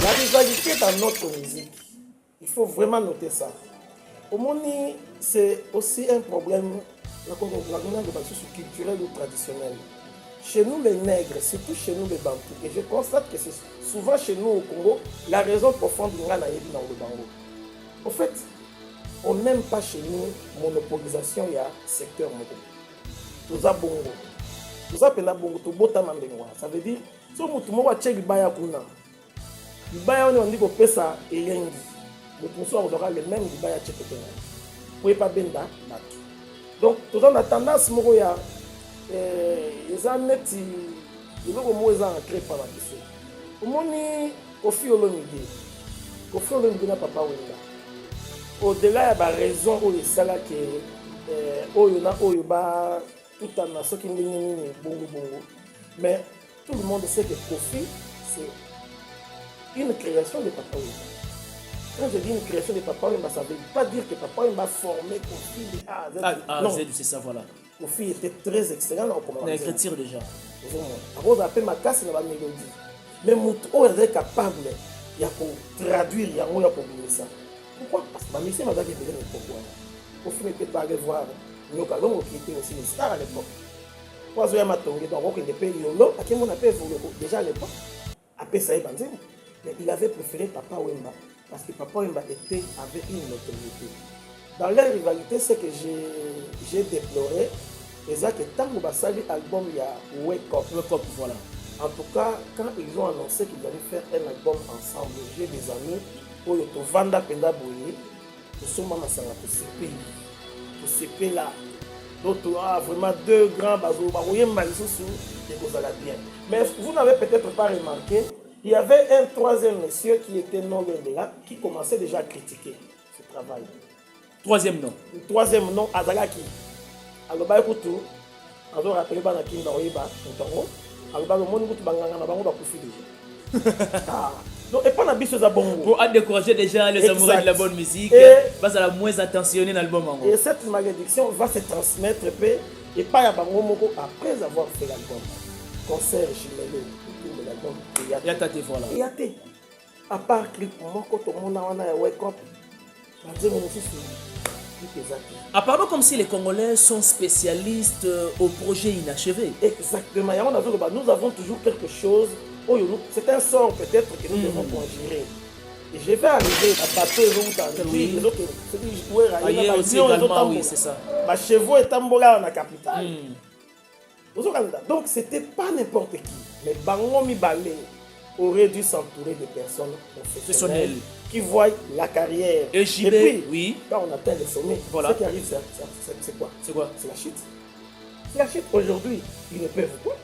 La rivalité dans notre musique, il faut vraiment noter ça. Au Moni, c'est aussi un problème culturel ou traditionnel. Chez nous, les nègres, surtout chez nous, les Bantous, et je constate que c'est souvent chez nous au Congo, la raison profonde de Nganaïdi dans le Bango. En fait, on n'aime pas chez nous monopolisation, il y a secteur Mogo. Nous avons Bongo. Nous avons Bongo, tout beau ça veut dire, si on a tché Libaya Kuna, Libaya on dit qu'on peut ça et Yengi. Le poursoir, on aura le même Libaya tché Kuna. Vous ne pouvez pas benda, donc, tout en attendant, il y a les annettes, il y a des mots qui sont ancrés par la question. Au moment où Kofi Olomide n'a pas parlé. Au-delà, il y a des raisons où il y a tout en ce qui est bongo. Mais tout le monde sait que Kofi, c'est une création de Papa Wemba. Quand je dis une création de Papa Wemba, ça ne veut pas dire que Papa Wemba a formé Kofi de A à Z. Ah, Z, c'est ça, voilà. Kofi était très excellent dans l'écriture déjà. On appelle ma casse dans la mélodie. Mais Moutou est capable de traduire, il y a ça. Pourquoi? Parce que ma mission m'a dit que je pourquoi. Kofi n'était pas allé voir Nyokalongo qui était aussi une star à l'époque. Moi, je suis donc il était Yolo, à qui on appelle déjà à l'époque. Après ça, mais il avait préféré Papa Wemba parce que Papa Wemba avait une notoriété. Dans leur rivalité, ce que j'ai déploré, c'est que tant que Bassali album, il y a Wake Up, voilà. En tout cas, quand ils ont annoncé qu'ils allaient faire un album ensemble, j'ai des amis, où ils ont Vanda Penda Boye, ils sont Mamasanga pour CP là. Donc, vraiment deux grands bazos, bien. Mais vous n'avez peut-être pas remarqué, il y avait un troisième monsieur qui était non loin de là, qui commençait déjà à critiquer ce travail. Troisième nom. Le troisième nom, Azalaki. Alors, bah écoute, on va rappeler que King Baoiba, alors, bah le monde est déjà. Donc, et pas la bise à bongo. Pour décourager déjà les amoureux de la bonne musique, parce à la moins attentionné dans l'album. Et cette malédiction va se transmettre et pas à Bango Moko après avoir fait l'album. Concert chez l'album. Il y a tate voilà. Il y a tate. À part clip, moi quand tout le monde a wake up, apparemment comme si les Congolais sont spécialistes au projet inachevé. Exactement. Nous avons toujours quelque chose. C'est un sort peut-être que nous devons conjurer. Et je vais arriver à bateau et ailleurs aussi également, oui, c'est ça. Ma chevaux est tambola dans la capitale. Donc c'était pas n'importe qui. Mais Bango Mibale aurait dû s'entourer de personnes professionnelles qui voient la carrière. Et puis, oui. Quand on atteint le sommet, voilà. Ce qui arrive, c'est quoi? C'est quoi? C'est la chute. C'est la chute. Aujourd'hui, ils ne peuvent pas.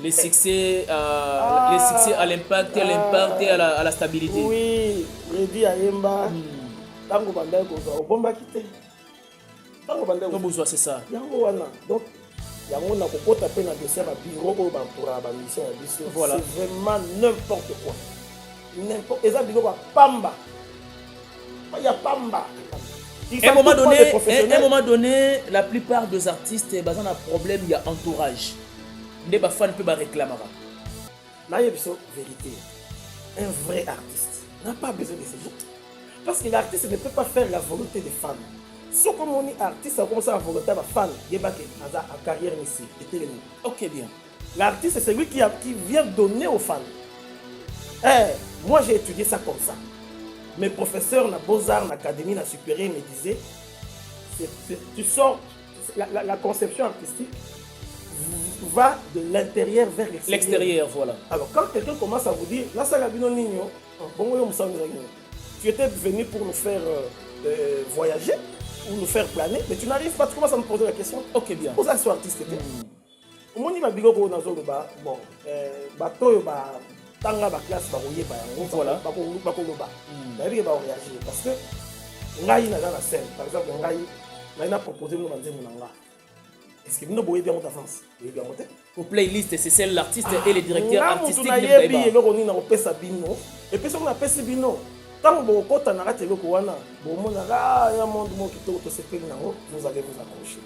Les succès à l'impact, à la stabilité. Oui, Redi Ayemba. Tango Bandai Gozo, Obomba Kite. Tango Bandai Gozo, c'est ça. Donc, il y a un peu de peine à dessin à bureau pour la mission. Voilà. C'est vraiment n'importe quoi. Et ça, il y a Pamba. Il y a Pamba. À un moment donné, la plupart des artistes, ils ont un problème, il y a entourage. Les fans peuvent réclamer. Là, il y a une vérité. Un vrai artiste n'a pas besoin de ces autres. Parce que l'artiste ne peut pas faire la volonté des fans. Si on est artiste, on commence à la volonté des fans. Il y a une carrière ici. Ok, bien. L'artiste, c'est celui qui vient donner aux fans. Moi, j'ai étudié ça comme ça. Mes professeurs, na Beaux-Arts, na Académie, na Supérieur me disaient, tu sors, la conception artistique va de l'intérieur vers l'extérieur. L'extérieur, voilà. Alors, quand quelqu'un commence à vous dire, là, ça Gabino Nino, tu étais venu pour nous faire voyager, ou nous faire planer, mais tu n'arrives pas, tu commences à me poser la question. Ok, bien. Pour ça, sois artiste. Au moment où il y a bon, bateau, tanga ba classe ba royer ba yango voilà ba ko loba ba bi ba réagir parce que ngai na la scène par exemple ngai na proposer mon nzembo nanga est-ce que nous boyez bien en avance et bien monter pour playlist c'est celle l'artiste et le directeur artistique de Taïba et loko ni na opesa bino et puis on a pesi bino tant bo kota na rate loko wana bo mona ya monde mo kitoko to se peli nango vous allez vous accrocher.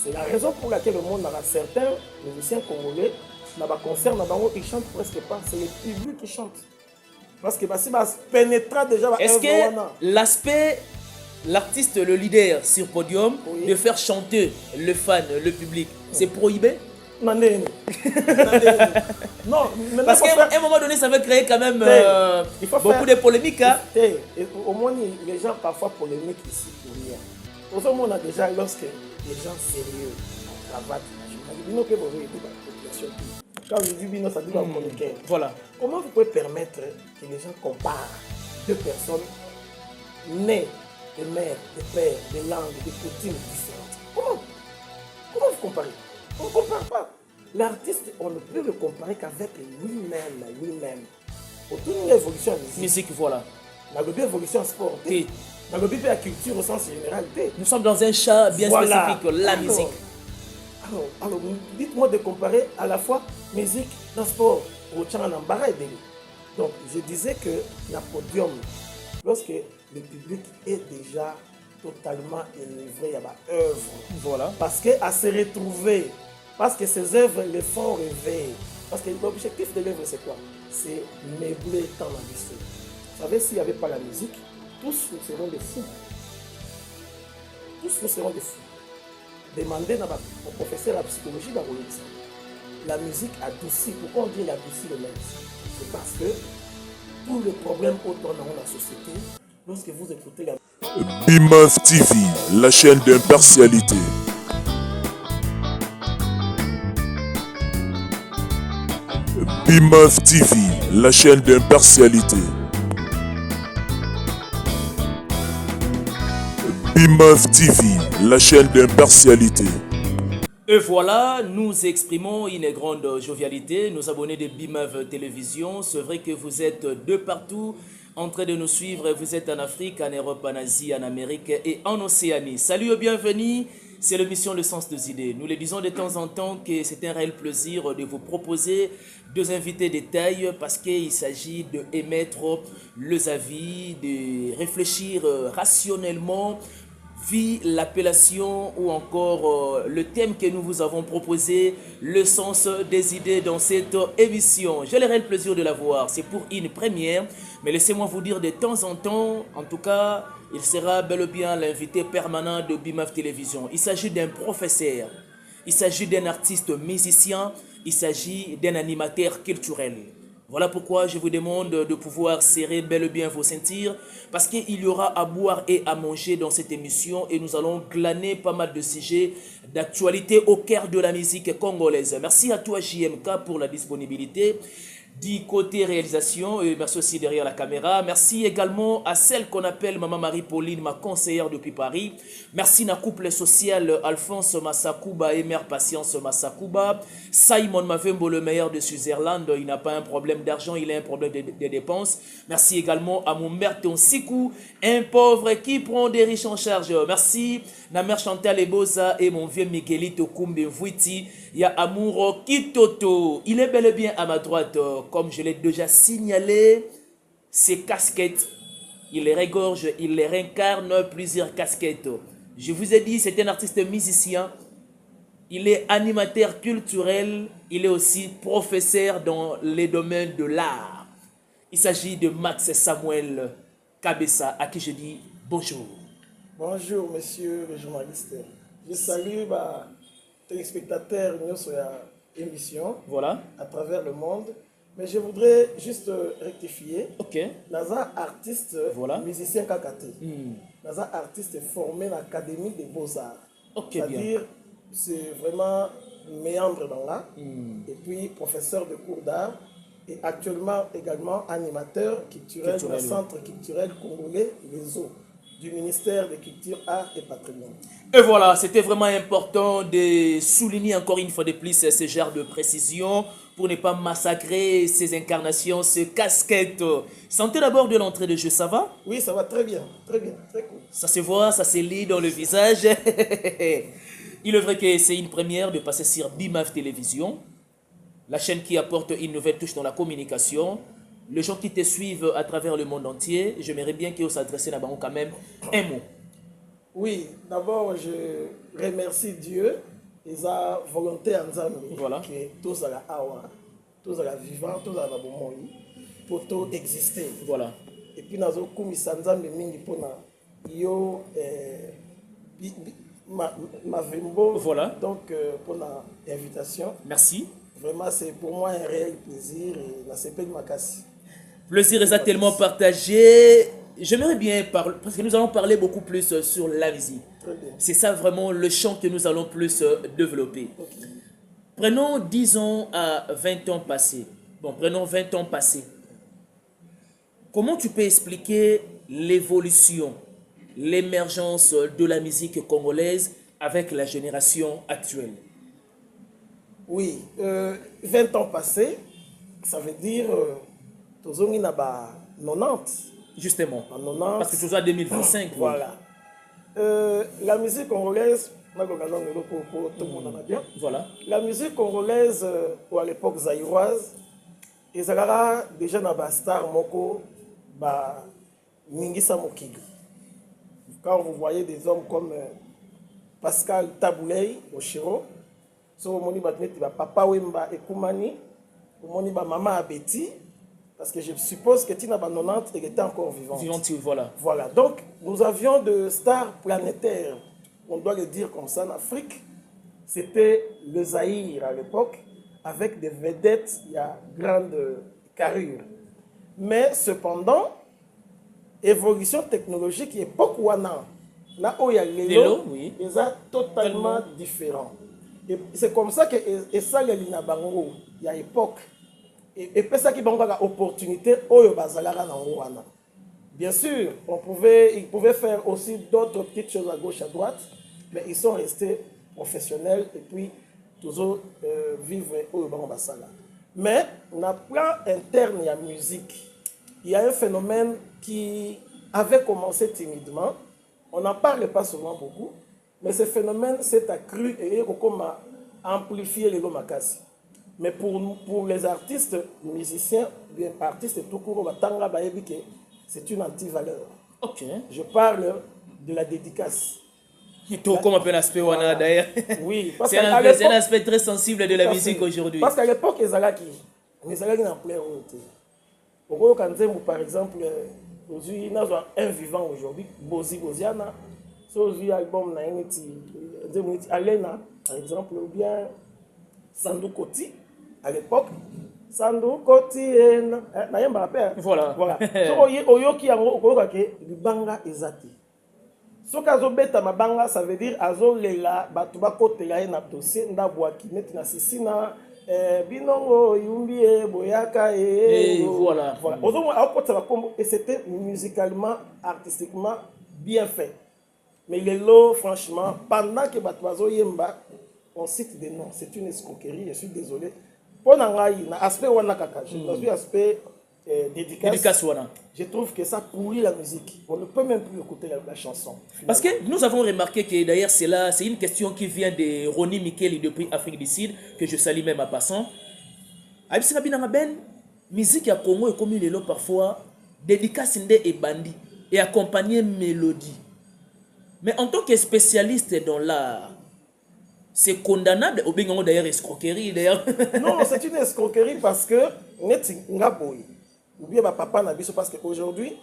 C'est la raison pour laquelle le monde a certains musiciens congolais. Dans les concerts, ils ne chantent presque pas, c'est le public qui chante. Parce que si on pénétra déjà... Est-ce que l'aspect, l'artiste, le leader sur podium, oui, de faire chanter le fan, le public, c'est prohibé? Non, parce qu'à un moment donné, ça va créer quand même beaucoup de polémiques. Hein? Au moins, les gens parfois polémiques ici pour rien. Au moins, on a déjà, lorsque les gens sérieux travaillent, quand je dis Bino, ça dit dans le cœur. Voilà. Comment vous pouvez permettre que les gens comparent deux personnes nées de mères, de pères, de langues, de coutumes différentes? Comment vous comparez? On ne compare pas. L'artiste, on ne peut le comparer qu'avec lui-même. Autour d'une évolution en musique, voilà. La évolution en sport. La culture au sens général. Nous sommes dans un champ bien spécifique, la musique. Alors, dites-moi de comparer à la fois musique dans sport au champ en embarras. Donc, je disais que la podium, lorsque le public est déjà totalement élivré à l'œuvre, voilà. Parce qu'à se retrouver, parce que ces œuvres les font rêver. Parce que l'objectif de l'œuvre, c'est quoi? C'est meubler tant la vie. Vous savez, s'il n'y avait pas la musique, tous nous serons des fous. Tous nous serons des fous. Demandez au professeur de la psychologie dans la musique adoucit. Pourquoi on dit l'adoucit le même? C'est parce que tous les problèmes autour de la société, lorsque vous écoutez la BIMAF TV, la chaîne d'impartialité. BIMAF TV, la chaîne d'impartialité. BIMAF TV, la chaîne d'impartialité. Et voilà, nous exprimons une grande jovialité, nos abonnés de BIMAF Télévision. C'est vrai que vous êtes de partout en train de nous suivre. Vous êtes en Afrique, en Europe, en Asie, en Amérique et en Océanie. Salut et bienvenue, c'est l'émission Le Sens des Idées. Nous le disons de temps en temps que c'est un réel plaisir de vous proposer deux invités de taille parce qu'il s'agit d'émettre les avis, de réfléchir rationnellement via l'appellation ou encore le thème que nous vous avons proposé, le sens des idées dans cette émission. J'ai le réel plaisir de la voir, c'est pour une première, mais laissez-moi vous dire de temps en temps, en tout cas, il sera bel et bien l'invité permanent de BIMAF Télévision. Il s'agit d'un professeur, il s'agit d'un artiste musicien, il s'agit d'un animateur culturel. Voilà pourquoi je vous demande de pouvoir serrer bel et bien vos ceintures parce qu'il y aura à boire et à manger dans cette émission et nous allons glaner pas mal de sujets d'actualité au cœur de la musique congolaise. Merci à toi JMK pour la disponibilité. Du côté réalisation, et merci aussi derrière la caméra. Merci également à celle qu'on appelle Maman Marie-Pauline, ma conseillère depuis Paris. Merci à couple social Alphonse Massakouba et mère Patience Massakouba. Simon Mavembo, le meilleur de Switzerland, il n'a pas un problème d'argent, il a un problème de dépenses. Merci également à mon mère Tonsikou, un pauvre qui prend des riches en charge. Merci à mère Chantal Eboza et mon vieux Miguelito Koumbe Vouiti. Il y a Amouro Kitoto. Il est bel et bien à ma droite. Comme je l'ai déjà signalé, ces casquettes, il les regorge, il les réincarne plusieurs casquettes. Je vous ai dit, c'est un artiste musicien, il est animateur culturel, il est aussi professeur dans les domaines de l'art. Il s'agit de Max Samuel Kabessa, à qui je dis bonjour. Bonjour, monsieur le journaliste. Je salue les téléspectateurs de l'émission à travers le monde. Mais je voudrais juste rectifier. Ok. Naza artiste, musicien Kakate. Naza artiste formé à l'Académie des Beaux-Arts. C'est-à-dire, c'est vraiment méandre dans l'art. Et puis, professeur de cours d'art. Et actuellement, également animateur culturel dans le Centre culturel congolais, les eaux, du ministère de Culture, Art et Patrimoine. Et voilà, c'était vraiment important de souligner encore une fois de plus ce genre de précision pour ne pas massacrer ces incarnations, ces casquettes. Sentez d'abord de l'entrée de jeu, ça va? Oui, ça va très bien, très cool. Ça se voit, ça se lit dans le visage. Il est vrai que c'est une première de passer sur BIMAF Télévision, la chaîne qui apporte une nouvelle touche dans la communication. Les gens qui te suivent à travers le monde entier, j'aimerais bien qu'ils s'adressent là-bas quand même un mot. Oui, d'abord je remercie Dieu et sa volonté en Zambie. Voilà. Que tous à la awa, tous à la vivant, tous à la bomoni. poto exister. Voilà. Et puis nazo kumisa nzambe mingi pona yo ma vimbo. Voilà. Donc pour l'invitation. Merci. Vraiment c'est pour moi un réel plaisir et la CP de Makassi. Plaisir exactement partagé. J'aimerais bien parler, parce que nous allons parler beaucoup plus sur la musique. C'est ça vraiment le champ que nous allons plus développer. Okay. Prenons, disons, à 20 ans passés. Bon, prenons 20 ans passés. Comment tu peux expliquer l'évolution, l'émergence de la musique congolaise avec la génération actuelle? Oui, 20 ans passés, ça veut dire toujours il y a 90. Justement. En 90. Parce que tu as 2025. Voilà. La musique congolaise, tout le monde en a bien. Voilà. La musique congolaise, à l'époque zaïroise, ils avaient déjà un star moko, Mingisa Mokigi. Quand vous voyez des hommes comme Pascal Tabouley au Chiro, so moni papa Wemba Ekumani, moni maman Abeti, parce que je suppose que Tina 90 elle était encore vivante. Vivante, voilà. Voilà. Donc nous avions de stars planétaires, on doit le dire comme ça en Afrique. C'était le Zaïre à l'époque, avec des vedettes, il y a grande carrure. Mais cependant, évolution technologique, époque Wana, là où il y a l'élo, oui. ils sont totalement différents. Et c'est comme ça que ça, il y a époque. Et puis ça qui a une opportunité, bien sûr, ils pouvaient faire aussi d'autres petites choses à gauche, à droite, mais ils sont restés professionnels et puis toujours vivre au Basala. Mais dans le plan interne, il y a musique. Il y a un phénomène qui avait commencé timidement. On n'en parle pas souvent beaucoup, mais ce phénomène s'est accru et a amplifié les Makassi. Mais pour les artistes, les musiciens, bien artistes et tout court, c'est une anti-valeur. Ok. Je parle de la dédicace. Comme un peu l'aspect Wana d'ailleurs. Oui, c'est un aspect très sensible de la musique aujourd'hui. Parce qu'à l'époque, les Alaki n'en plein au Kanzembo, par exemple, aujourd'hui, nous avons un vivant aujourd'hui, Boziana, aujourd'hui, album Alena, par exemple, ou bien Sandou Koti, à l'époque. Sandou Koti, voilà. Voilà. Oyoki Banga Ezati. Ce que mabanga, ça veut dire azo lela batuba kotela na dossier ndabwaki neti na sisina binongo yumbi boyaka voilà. Et c'était musicalement, artistiquement bien fait. Mais les lots, franchement, pendant que batuazo yemba, on cite des noms. C'est une escroquerie, je suis désolé. Pour l'aspect wanakaka, aspect dédicace, je trouve que ça pourrit la musique. On ne peut même plus écouter la chanson. Finalement. Parce que nous avons remarqué que d'ailleurs c'est une question qui vient de Ronnie Mikeli depuis Afrique du Sud, que je salue même à passant. Musique à Congo est comme il est parfois dédicace et bandit et accompagné mélodie. Mais en tant que spécialiste dans l'art, c'est condamnable ou bien d'ailleurs escroquerie d'ailleurs. Non, c'est une escroquerie parce que ou bien papa n'a biso parce qu'aujourd'hui,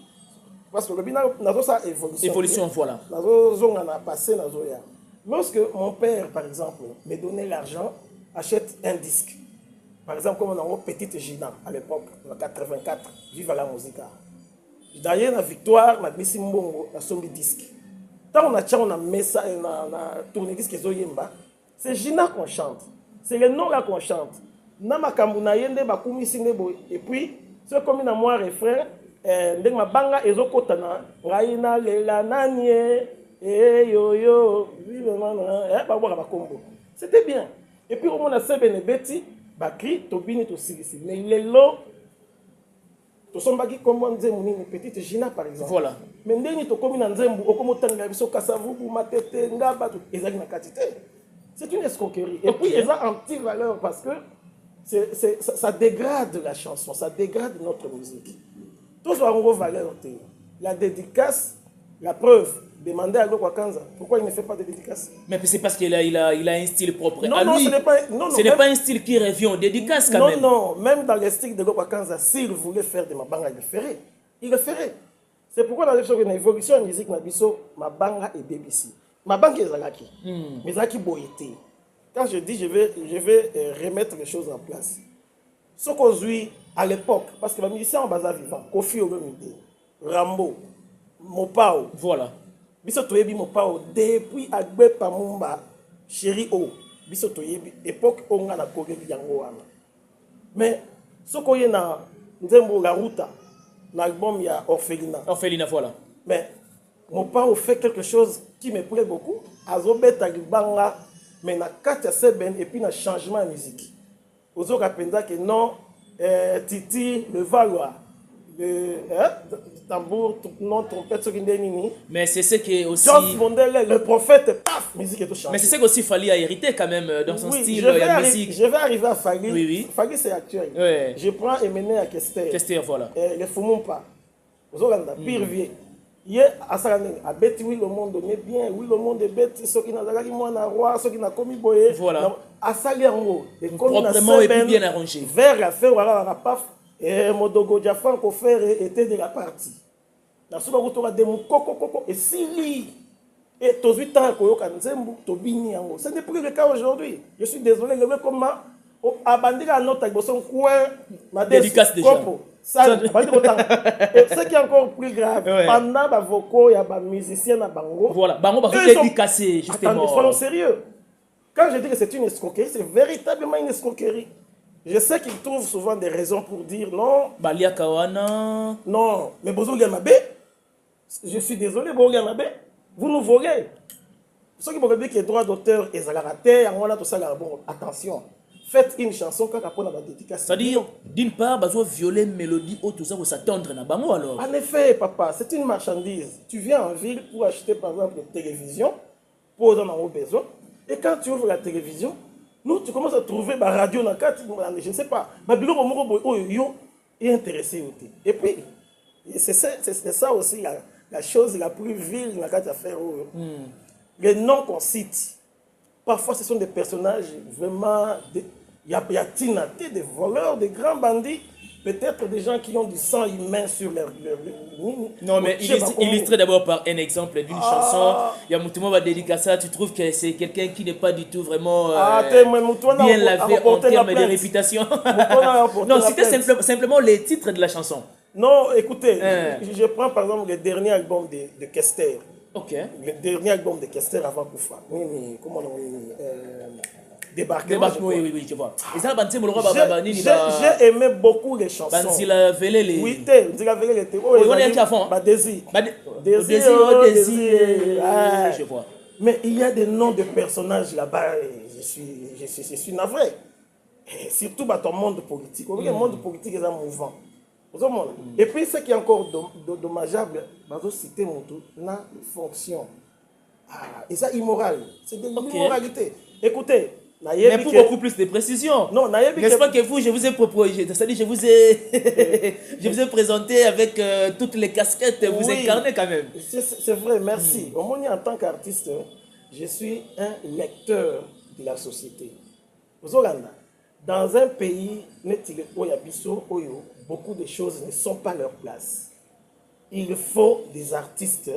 parce que le bina n'a ça évolution voilà. N'a passé n'a zoya. Lorsque mon père par exemple me donnait l'argent, achète un disque. Par exemple comme on a petite Gina à l'époque en 84, vive la musique. D'ailleurs la victoire n'a mis mbongo na sombi disque. Tant on a mis ça na tourné disque zoyemba, c'est Gina qu'on chante. C'est le nom là qu'on chante. Na makambu na yende bakumisi nebo et puis c'est comme une moi refrain ndenge mabanga ezokotana ngai na lela nani yo yo bakombo. C'était bien. Et puis on a sebene beti bakri tobini to silisi mais lelo to sombaki comme nzembu ni petite Gina par exemple. Voilà. Mais ndenge to komi na nzembu okomotanga biso kasavubu matete ngaba to ezali na katité. C'est une escroquerie. Et puis ils ont anti-valeur parce que ça dégrade la chanson, ça dégrade notre musique. Tous ont une valeur. La dédicace, la preuve, Demandez à Gokwa Kanza pourquoi il ne fait pas de dédicace. Mais c'est parce qu'il a un style propre. Non, À non, lui, ce n'est pas, non, non, ce n'est pas un style qui revient aux dédicaces quand même. Non, même dans les styles de Gokwa Kanza, s'il voulait faire de Mabanga, il le ferait. Il le ferait. C'est pourquoi dans l'évolution de la musique, Mabanga et BBC. Mabanga est Zalaki. Mais Zalaki Boyete. Quand je dis je vais remettre les choses en place. Ce qu'on dit à l'époque, parce que les musiciens en bas vivant, Kofi Olomide, Rambo, Mopao. Voilà. Biso toyebi Mopao depuis Agbe Pamumba, Chéri O. Biso toyebi époque on a na Korebi yango wana. Mais ce qu'on y a na Nzembo la Ruta, l'album il y a Orphelina. Orphelina, voilà. Mais Mopao fait quelque chose qui me plaît beaucoup. Azobet Agibanga, mais na Katia Seben et puis na changement de musique. Ozo Kapenda que non, Titi, le Valois, le tambour, non, trompette, ce qui est nini. Mais c'est ce qui est aussi. Joss Mondele, le prophète, paf, musique et tout changé. Mais c'est ce qu'aussi Fali a hérité quand même dans son style musique. Je vais arriver à Fali. Oui, oui. Fali c'est actuel. Ouais. Je prends Emene à Kester. Kester, voilà. Le Fumumpa. Ozo Ganda, pire vieux. Hier, à Sarane, à bête, oui, le monde est bien, oui, le monde est bête, ceux qui n'ont pas de roi, ceux qui n'ont pas commis boyer. Voilà. À Saliango, et comme proprement et puis bien arrangé. Vers la fin, voilà, la paf, et Modogo Diafan, qu'on fait, était de la partie. Dans ce moment, on a des moukoko, et Sili, et tous 8 ans, ce n'est plus le cas aujourd'hui. Je suis désolé, le mec comme moi, abandonné à notre coin, ma dédicace déjà. Ça, ce qui est encore plus grave, pendant les vocaux, il y a des musiciens à Bango. Voilà, Bango va se dédicacer, justement. Attendez, soyons sérieux. Quand je dis que c'est une escroquerie, c'est véritablement une escroquerie. Je sais qu'ils trouvent souvent des raisons pour dire non. Balia Kawana. Non, mais Bozo Gamabe, je suis désolé, Bozo Gamabe, vous nous volez. Ceux qui vont dire que les droits d'auteur et Zagarate, on a tout ça, bon, attention. Faites une chanson quand on a la dédicace. C'est-à-dire, d'une part, bah, violer mélodie ou tout ça, vous s'attendre à bango alors. En effet, papa, c'est une marchandise. Tu viens en ville pour acheter par exemple une télévision, pour en avoir besoin. Et quand tu ouvres la télévision, nous, tu commences à trouver ma radio dans le cadre, je ne sais pas, ma bureau est intéressé. Et puis, c'est ça aussi la chose la plus vile dans le cadre d'affaires. Les noms qu'on cite. Parfois, ce sont des personnages vraiment... Il y a Tinaté, des voleurs, des grands bandits. Peut-être des gens qui ont du sang humain sur leur... Non, mais illustré d'abord par un exemple d'une chanson. Il y a Moutouma va dédicacer ça. Tu trouves que c'est quelqu'un qui n'est pas du tout vraiment bien lavé en termes de réputation. Non, c'était simplement les titres de la chanson. Non, écoutez, je prends par exemple le dernier album de Kester. Ok. Le dernier album de Kester avant Koufa. Comment on Débarquement, oui, je vois. Et ça, j'ai aimé beaucoup les chansons. Oui, on est à fond. Désir. Je vois. Mais il y a des noms de personnages là-bas, je suis navré. Et surtout dans ton monde politique. Le monde politique est mouvant. Et puis, ce qui est encore dommageable, c'est citer mon tour, la fonction. Et ça, immoral. C'est de l'immoralité. Écoutez, mais pour beaucoup plus de précision. Non, n'est-ce pas que vous, je vous ai proposé, c'est-à-dire je vous ai présenté avec toutes les casquettes, vous incarnez quand même. C'est vrai, merci. Au moins, en tant qu'artiste, je suis un lecteur de la société. Dans un pays, beaucoup de choses ne sont pas leur place. Il faut des artistes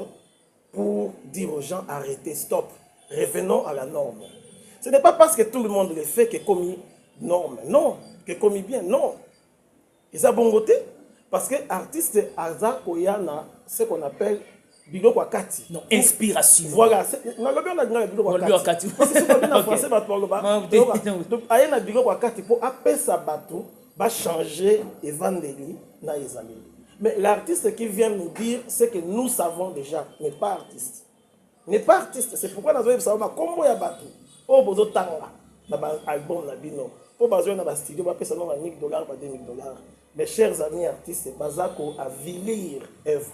pour dire aux gens arrêtez, stop, revenons à la norme. Ce n'est pas parce que tout le monde le fait que commis norme, non, que commis bien, non. Ils ont bon côté parce que artiste Aza Koyana, ce qu'on appelle Bilo Wakati. Non, inspiration. Voilà, on a Bilo Wakati. Parce que si on a en français, donc Ayana Bilo Wakati pour appeler sa bateau va changer et vendre na ezali. Mais l'artiste qui vient nous dire ce que nous savons déjà n'est pas artiste. N'est pas artiste, c'est pourquoi nous avons savoir comment il y a bateau. Oh, bozo tanga, na album na bino. Pour bazo na studio, ba pesa non $1 000, ba $2 000. Mes chers amis artistes, bazako à vilir œuvre.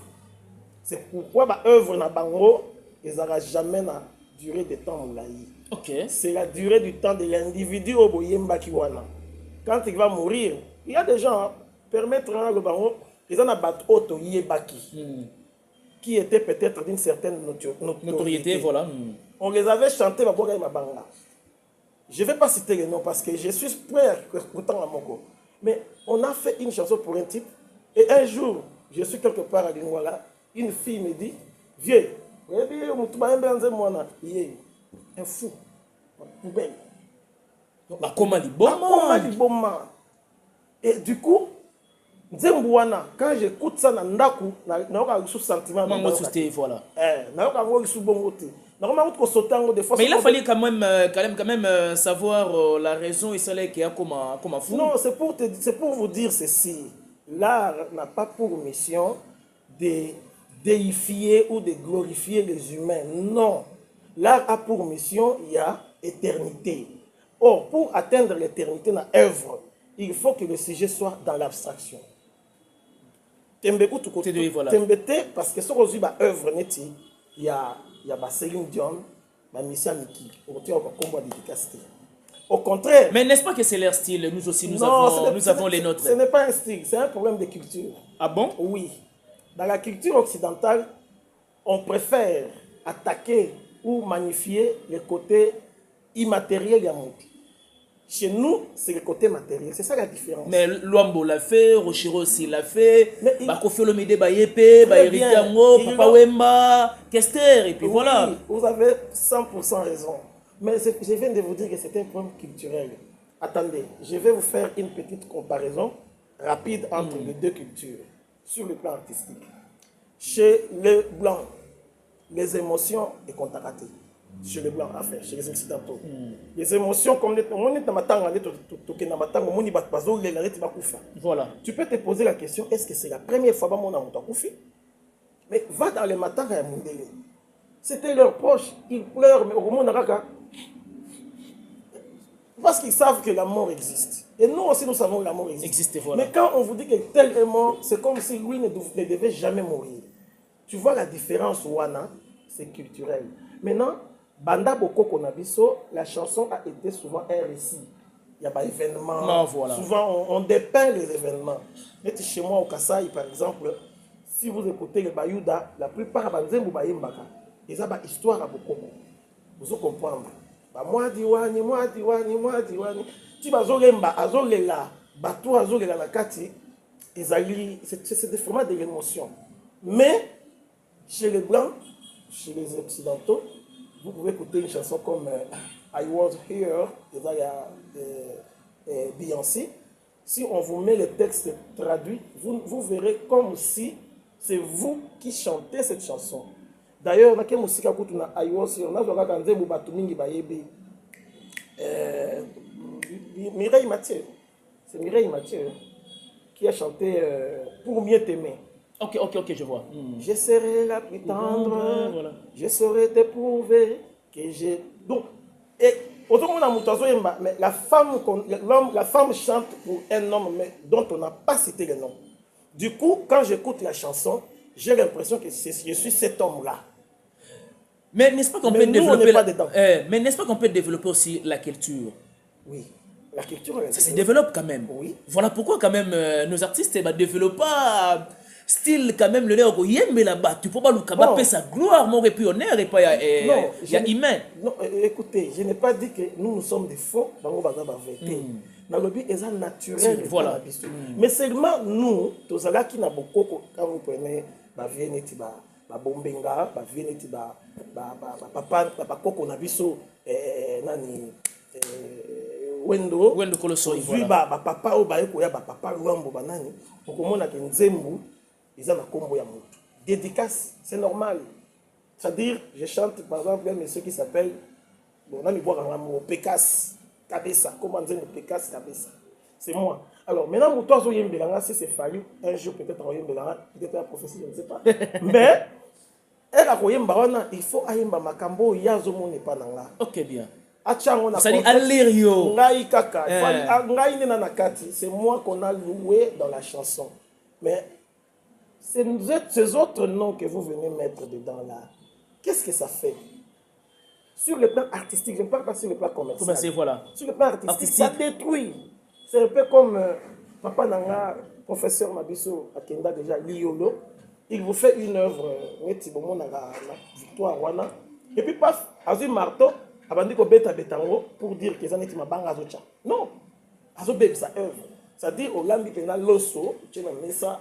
C'est pourquoi ba œuvre na bango, ils n'aura jamais na durée de temps moulaï. OK. C'est la durée du temps de l'individu au boyemba kiwana. Quand il va mourir, il y a des gens permettre le bango, ils en a battu auto yebaki. qui étaient peut-être d'une certaine Notoriété, voilà. On les avait chantés, Baboga et Mabanga. Je ne vais pas citer les noms parce que je suis prêt à autant à Moko. Mais on a fait une chanson pour un type. Et un jour, je suis quelque part à Lingwala, une fille me dit, vieux, un fou, poubelle. Bakoma Liboma. Et du coup, Nzembouana, quand j'écoute ça, Nandaku, n'a sous sentiment. Voilà. Mais il a fallu quand même savoir la raison et celle qui a comme fou. Non, c'est pour vous dire ceci. L'art n'a pas pour mission de déifier ou de glorifier les humains. Non. L'art a pour mission, il y a éternité. Or, pour atteindre l'éternité dans l'œuvre, il faut que le sujet soit dans l'abstraction. Voilà. Parce que ce qu'on dit, l'œuvre, il y a Céline Dion, Missy Miki, au contraire. Mais n'est-ce pas que c'est leur style? Nous aussi, nous avons les nôtres. Ce n'est pas un style, c'est un problème de culture. Ah bon? Oui. Dans la culture occidentale, on préfère attaquer ou magnifier les côtés immatériels de la monde. Chez nous, c'est le côté matériel. C'est ça la différence. Mais Luambo l'a fait, Rochiro aussi l'a fait, Kofi Olomide Bayepe, Bayeri Yango, Papa Wemba, Kester, et puis voilà. Vous avez 100% raison. Mais je viens de vous dire que c'est un problème culturel. Attendez, je vais vous faire une petite comparaison rapide entre les deux cultures sur le plan artistique. Chez les Blancs, les émotions sont contactées. Chez les Blancs, enfin, chez les Occidentaux. Les émotions, comme voilà. Tu peux te poser la question, est-ce que c'est la première fois que mon amour mais va dans les matins à Mundele. C'était leur poche, ils pleurent, mais au moment parce qu'ils savent que la mort existe. Et nous aussi, nous savons que la mort existe. Voilà. Mais quand on vous dit que tel est mort, c'est comme si lui ne devait jamais mourir. Tu vois la différence, Wana, c'est culturel. Maintenant, Banda Boko Konabiso, la chanson a été souvent un récit. Il y a des événements. Voilà. Souvent, on dépeint les événements. Mais chez moi, au Kasaï, par exemple, si vous écoutez le Bayouda, la plupart des gens ils ont une histoire à Boko. Vous comprenez? Moi diwani. Tu vas azolela, bateau azolela la kati, c'est des formats de l'émotion. Mais chez les Blancs, chez les Occidentaux, vous pouvez écouter une chanson comme I Was Here, il y a Beyoncé. Si on vous met le texte traduit, vous verrez comme si c'est vous qui chantez cette chanson. D'ailleurs, I Was Here, Mireille Mathieu, c'est Mireille Mathieu qui a chanté Pour mieux t'aimer. Ok, je vois. Je serai la plus tendre, voilà. Je saurai te prouver que j'ai. Donc, et autrement, mais la femme chante pour un homme mais dont on n'a pas cité le nom. Du coup, quand j'écoute la chanson, j'ai l'impression que je suis cet homme-là. Mais n'est-ce pas qu'on peut développer mais n'est-ce pas qu'on peut développer aussi la culture? Oui, la culture. Ça se développe quand même. Oui. Voilà pourquoi quand même nos artistes développent pas style quand même le néo yembe là-bas. Tu peux pas nous sa gloire, mon et honneur et pas il y a humain. Non, écoutez, je n'ai pas dit que nous sommes des faux. Dans le but, ils sont naturels. Voilà. Mais seulement nous, tous ceux qui n'ont beaucoup, quand vous prenez Bombenga, papa Koko Nabiso, nani Wendo Kolosoi, papa Obaeko, papa Luambo banani, okomona ke Nzembu, ils ont la combo ya moto. Dédicace, c'est normal. C'est-à-dire, je chante par exemple un monsieur qui s'appelle, bon, on a mis boire un Pécasse, Kabessa, comment Nzembu Pécasse, Kabessa. C'est moi. Alors maintenant, Moutozo Yembelanga, si c'est fallu, un jour peut-être à Yembelanga, peut-être à la prophétie, je ne sais pas. Mais, elle a Yembelanga, il faut Ayemba Makambo, Yazomo n'est pas nanga. Ok, bien. Ça dit Alirio. C'est moi qu'on a loué dans la chanson. Mais ces autres noms que vous venez mettre dedans là, qu'est-ce que ça fait? Sur le plan artistique, je ne parle pas sur le plan commercial. Voilà. Sur le plan artistique, ça détruit. C'est un peu comme Papa Nanga, professeur Mabiso Akenda déjà, Liolo. il vous fait une œuvre, la victoire, wana. Et puis, paf, azui marteau, abandi ko beta betango pour dire que ça n'est pas banga azocha. Non, azo bebe sa œuvre. C'est-à-dire, au lambi pena loso, tu na mesa,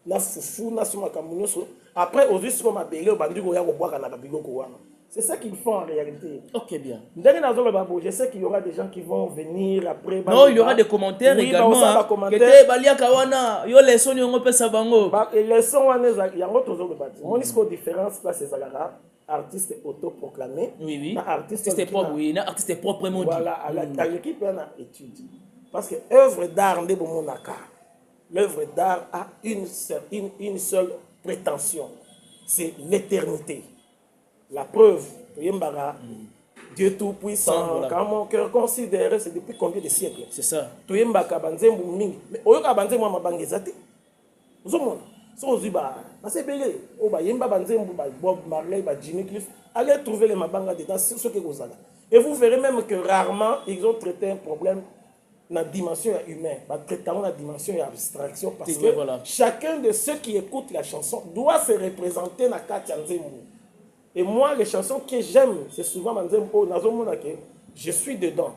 na fufu, na suma kamunyoso. Après, aujourd'hui, si on m'a belé, au bandi ko ya ko boire na babigo ko wana. C'est ça qu'ils font en réalité. Ok, bien. Je sais qu'il y aura des gens qui vont venir après. Non, il y aura des commentaires oui, également. Bah, Kete balia kawana, yo leçon yo ngope sabango. Les leçons wana yango tozo le bâti. Mon discours différence là c'est Zagara, artiste autoproclamé. Oui oui. Artiste propre, oui, artiste proprement dit. Voilà, à l'équipe on a étude. Parce que œuvre d'art ndé bon monaka. L'œuvre d'art a une seule prétention, c'est l'éternité. La preuve, Dieu Tout-Puissant, voilà. Quand mon cœur considère, c'est depuis combien de siècles? C'est ça. Mais au lieu de moi, vous avez c'est belé. Bob Marley, Jimmy Cliff, allez trouver les mabanga dedans, c'est ce que vous avez. Et vous verrez même que rarement, ils ont traité un problème dans la dimension humaine, traitant la dimension abstraction, parce que voilà. Chacun de ceux qui écoutent la chanson doit se représenter dans la Katianzemou. Et moi, les chansons que j'aime, c'est souvent Manzembo, Nazomonake, je suis dedans.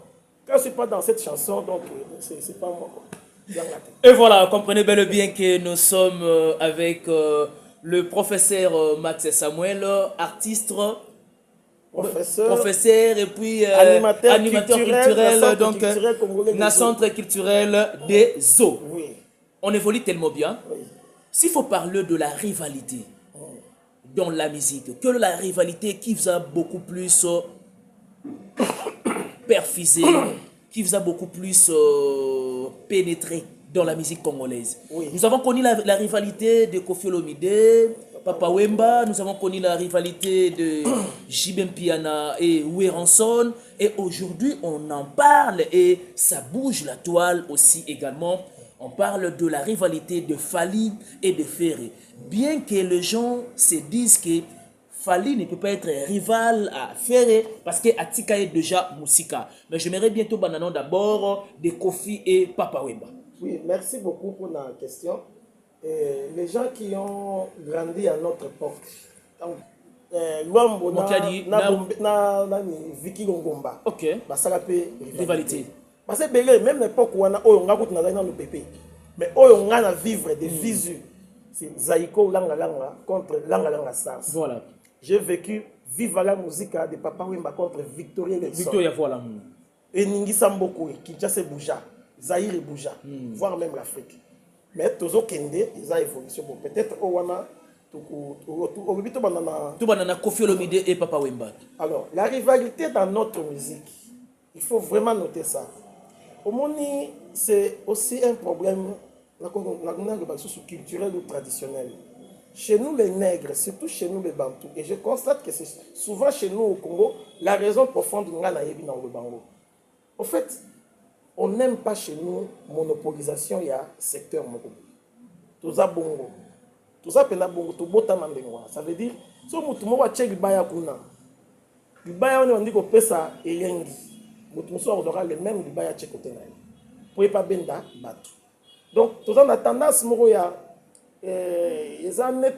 Quand je ne suis pas dans cette chanson, donc c'est pas moi. Et voilà, comprenez bel et bien que nous sommes avec le professeur Max Samuel, artiste, professeur et puis animateur culturel, donc dans centre culturel des eaux. Oui. On évolue tellement bien. Oui. S'il faut parler de la rivalité, dans la musique, que la rivalité qui vous a beaucoup plus perfusé, qui vous a beaucoup plus pénétré dans la musique congolaise. Oui. Nous avons connu la rivalité de Koffi Olomide, Papa Wemba, nous avons connu la rivalité de Jibem Piana et Weranson, et aujourd'hui on en parle et ça bouge la toile aussi également. On parle de la rivalité de Fally et de Ferré. Bien que les gens se disent que Fally ne peut pas être rival à Ferré parce qu'Atika est déjà Moussika. Mais j'aimerais bientôt bananon d'abord de Koffi et Papa Wemba. Oui, merci beaucoup pour la question. Les gens qui ont grandi à notre époque, Luambo na Vicky Gongomba, ok, ça l'appelle rivalité. Parce que même l'époque où on a dans le bébé, mais on a vivre des visus. C'est Zaïko Langa contre Langa Stars. Voilà. J'ai vécu Viva la musique de Papa Wemba contre Victoria Nelson. Victoria, voilà. Et Ningi Sambokou, Kinshasa Bouja, Zaïre et Bouja, voire même l'Afrique. Mais Tozo Kende, ils ont évolué. Peut-être Owana, tout banana Koffi Olomide et Papa Wemba. Alors, la rivalité dans notre musique, il faut vraiment noter ça. Au Moni, c'est aussi un problème culturel ou traditionnel. Chez nous, les nègres, surtout chez nous, les Bantous, et je constate que c'est souvent chez nous au Congo, la raison profonde de le Bango. En fait, on n'aime pas chez nous monopolisation, il y a secteur Moko. Tout ça bongo. Tout ça pena bongo, tout bota mandengwa. Ça veut dire, si on a check Libaya Kuna, Libaya on dit qu'on peut ça et yengi. On aura le même Libaya check au Ténaï. Pour pas benda, batu. Donc, tout ça, on a tendance, il y a des années,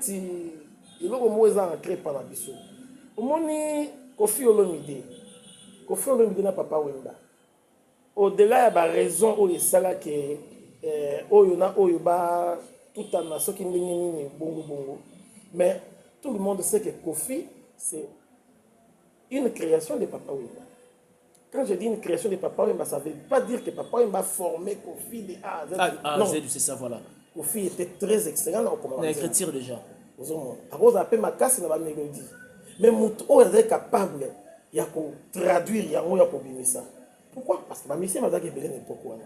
il y a des ancrés par la biso. Au moment Koffi Olomide, Koffi Olomide n'a Papa Wemba. Au-delà, il y a raison où il y a tout en nation qui est bongo. Mais tout le monde sait que Koffi, c'est une création de Papa Wemba. Quand je dis une création de Papa Wemba, ça ne veut pas dire que Papa Wemba a formé Koffi de A à Z. C'est ça, voilà. Koffi était très excellent dans l'écriture déjà. Après, on a appelé ma casse dans la mélodie. Mais on est capable de traduire, de ça. Pourquoi? Parce que ma mission m'a dit que Bélé n'était pas.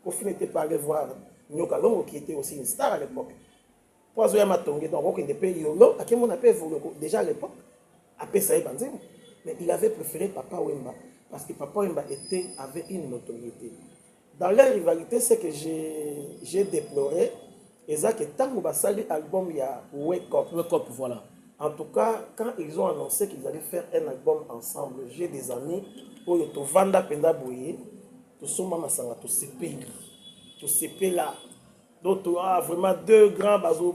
Koffi n'était pas allé voir Nyoka Longo, qui était aussi une star à l'époque. Pour Zoya Matongé, donc on était Yolo, à qui on appelle déjà à l'époque, après ça est Banzem. Mais il avait préféré Papa Wemba. Parce que Papa Wemba avait une notoriété. Dans la rivalité, c'est que j'ai déploré, et ça que tant que sali album, il y a Wake Up. Wake Up, voilà. En tout cas, quand ils ont annoncé qu'ils allaient faire un album ensemble, j'ai des amis, où ils ont Vanda Penda Boye, tout ça, maman Sanga, tout CP là. Donc, vraiment deux grands bateaux,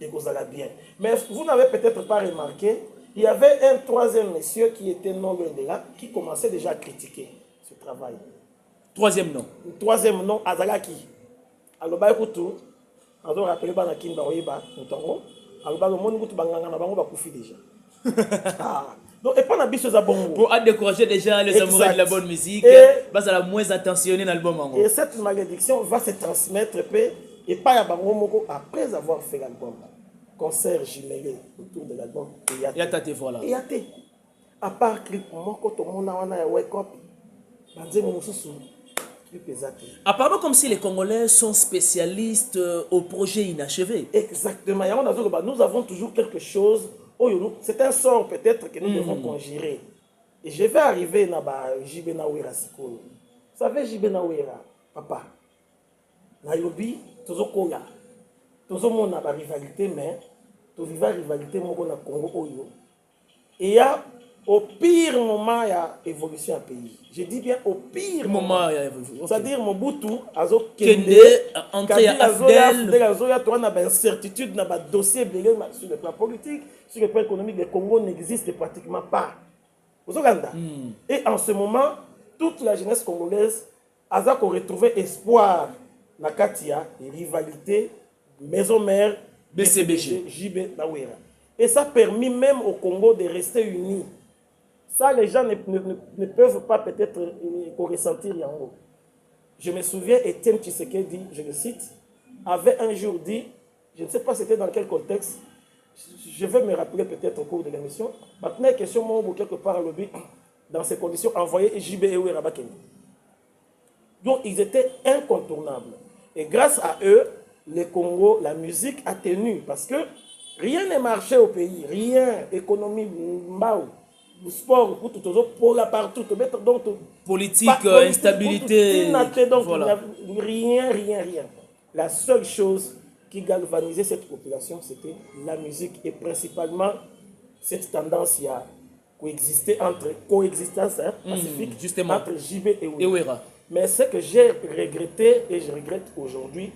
et que ça va bien. Mais vous n'avez peut-être pas remarqué, il y avait un troisième monsieur qui était non loin de là, qui commençait déjà à critiquer ce travail. Troisième nom. Troisième nom, Azalaki. Alors, bah, écoute, on doit rappeler Banakin Baoyeba, Ntongo. Alors, bah, le monde, on va couper déjà. Donc, et pas la biche bongo. Pour décourager déjà les amoureux de la bonne musique, bah, ça la moins attentionné dans l'album. Et cette malédiction va se transmettre et pas à Bango Moko après avoir fait l'album. Concert jumelé autour de l'album. Et à tate, voilà. Et à tate. À part clip, Moko, tout le monde a wake up. Apparemment, comme si les Congolais sont spécialistes au projet inachevé. Exactement. Nous avons toujours quelque chose. C'est un sort peut-être que nous devons conjurer. Et je vais arriver à Jibé Nawera Sikoyo. Vous savez, Jibé Nawera, papa, Nairobi, toujours Koga. Toujours mon rivalité, mais tu vis la rivalité dans le Congo. Et il y a au pire moment, il y a évolution à pays. Je dis bien au pire moment. C'est-à-dire, Mobutu, Azo Kende, entré à Afdel. Il y a une incertitude dans le dossier sur le plan politique, sur le plan économique. Le Congo n'existe pratiquement pas. Et en ce moment, toute la jeunesse congolaise a retrouvé espoir dans la Katia, rivalité, maison mère, BCBG, JB Nawera. Et ça a permis même au Congo de rester unis. Ça, les gens ne peuvent pas peut-être ressentir Yango. Je me souviens, Étienne Tshisekedi, je le cite, avait un jour dit, je ne sais pas c'était dans quel contexte, je vais me rappeler peut-être au cours de l'émission, maintenant, question moi, quelque part à lobby, dans ces conditions, envoyer JB et Rabakeni. Donc, ils étaient incontournables. Et grâce à eux, le Congo, la musique a tenu, parce que rien n'est marché au pays, rien, économie, mbao. Sport, pour la partout, donc politique, instabilité, donc voilà. Rien. La seule chose qui galvanisait cette population, c'était la musique et principalement cette tendance à coexister entre coexistence pacifique justement entre JB et Wera. Mais ce que j'ai regretté et je regrette aujourd'hui,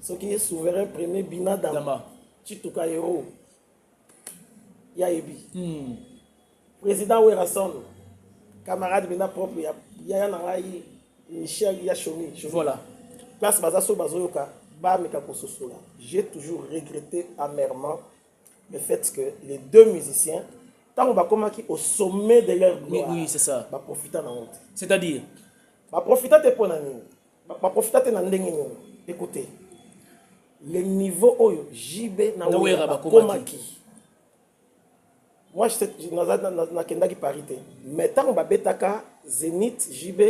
ce qui est souverain premier Bina Dama, Chituka Hero, Yaebi. Président Werason, camarade Bina propre, il y a Michel Yachomi. Voilà. Place Bazaso Bazoyoka, Bameka Kososola. J'ai toujours regretté amèrement le fait que les deux musiciens, tant on va commencer au sommet de leur gloire, oui, c'est ça. Va profiter de la honte. C'est-à-dire Va profiter de Ponani. Va profiter de Nandengini. Écoutez, le niveau Oyo, JB Nawera Bakomaki. Moi, je suis parité. Mais tant que Betaka, Zénith, JB,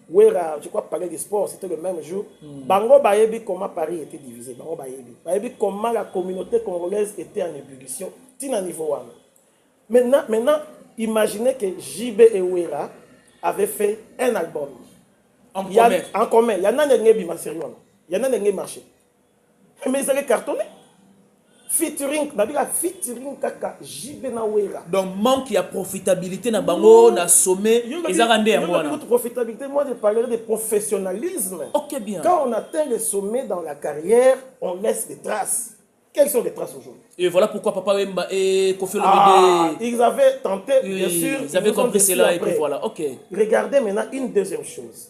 Wera, je crois parler du sport, c'était le même jour. Bango Bayebi, comment Paris était divisé. Bango Bayebi. Bayebi, comment la communauté congolaise était en ébullition. Tina niveau 1. Maintenant, imaginez que JB et Wera avaient fait un album. En commun. Il y en a un marché. Mais ils allaient cartonner. Featuring kaka JB Nawera. Donc manque ya profitabilité na bango na sommet ils arrandé à moi. Profitabilité, moi je parlerai de professionnalisme. OK bien. Quand on atteint le sommet dans la carrière, on laisse des traces. Quelles sont les traces aujourd'hui? Et voilà pourquoi Papa Wemba et Koffi Olomide ils avaient tenté, bien sûr, ils avaient compris cela et puis voilà. OK. Regardez maintenant une deuxième chose.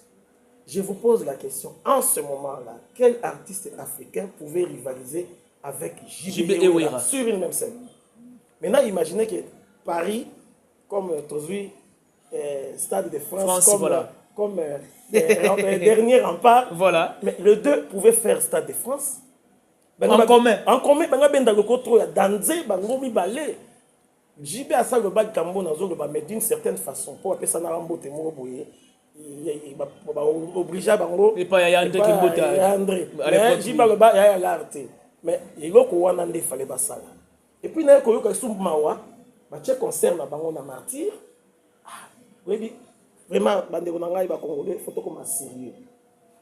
Je vous pose la question, en ce moment-là, quel artiste africain pouvait rivaliser avec JB et Wera sur une même scène? Maintenant, imaginez que Paris, comme Stade de France, comme dernier rempart, voilà. Mais les deux pouvaient faire Stade de France. En commun. En commun, JB a ça le bas de Cambo, mais d'une certaine façon, pour appeler ça Narambo Temoro Boye, il va obliger Bango. Et pas Yandre Kimbota. Mais JB le bas, il y a l'arte. Mais il y a un fallait ça. Et puis, il y a un concert na bango na martyr. Oui, vraiment, il faut comme sérieux.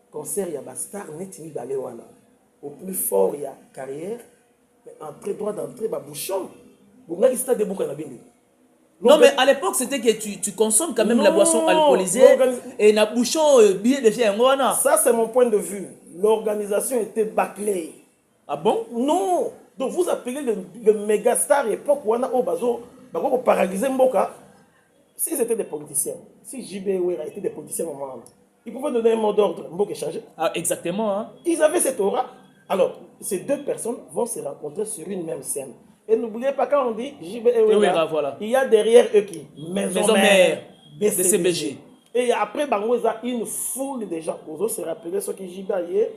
Concert, il y a un star net ni d'aller au plus fort, il y a carrière. Mais entrée, droit d'entrée, bouchon. Vous avez stade de boucan na bindi. Non, mais à l'époque, c'était que tu consommes quand même la boisson alcoolisée et na bouchon billet de chez Ngwana. Ça, c'est mon point de vue. l'organisation était bâclée. Ah bon? Non. Donc vous appelez le méga star époque où on a paralysé Mboka. S'ils étaient des politiciens, si JB Ouera était des politiciens au moment, ils pouvaient donner un mot d'ordre, Mboka changer. Ah, exactement. Hein? Ils avaient cette aura. Alors, ces deux personnes vont se rencontrer sur une même scène. Et n'oubliez pas, quand on dit JB Ouera, voilà. il y a derrière eux qui Maison mère, BCBG. Et après, Bangoza, une foule de gens. Vous se rappelez ce qui JB est.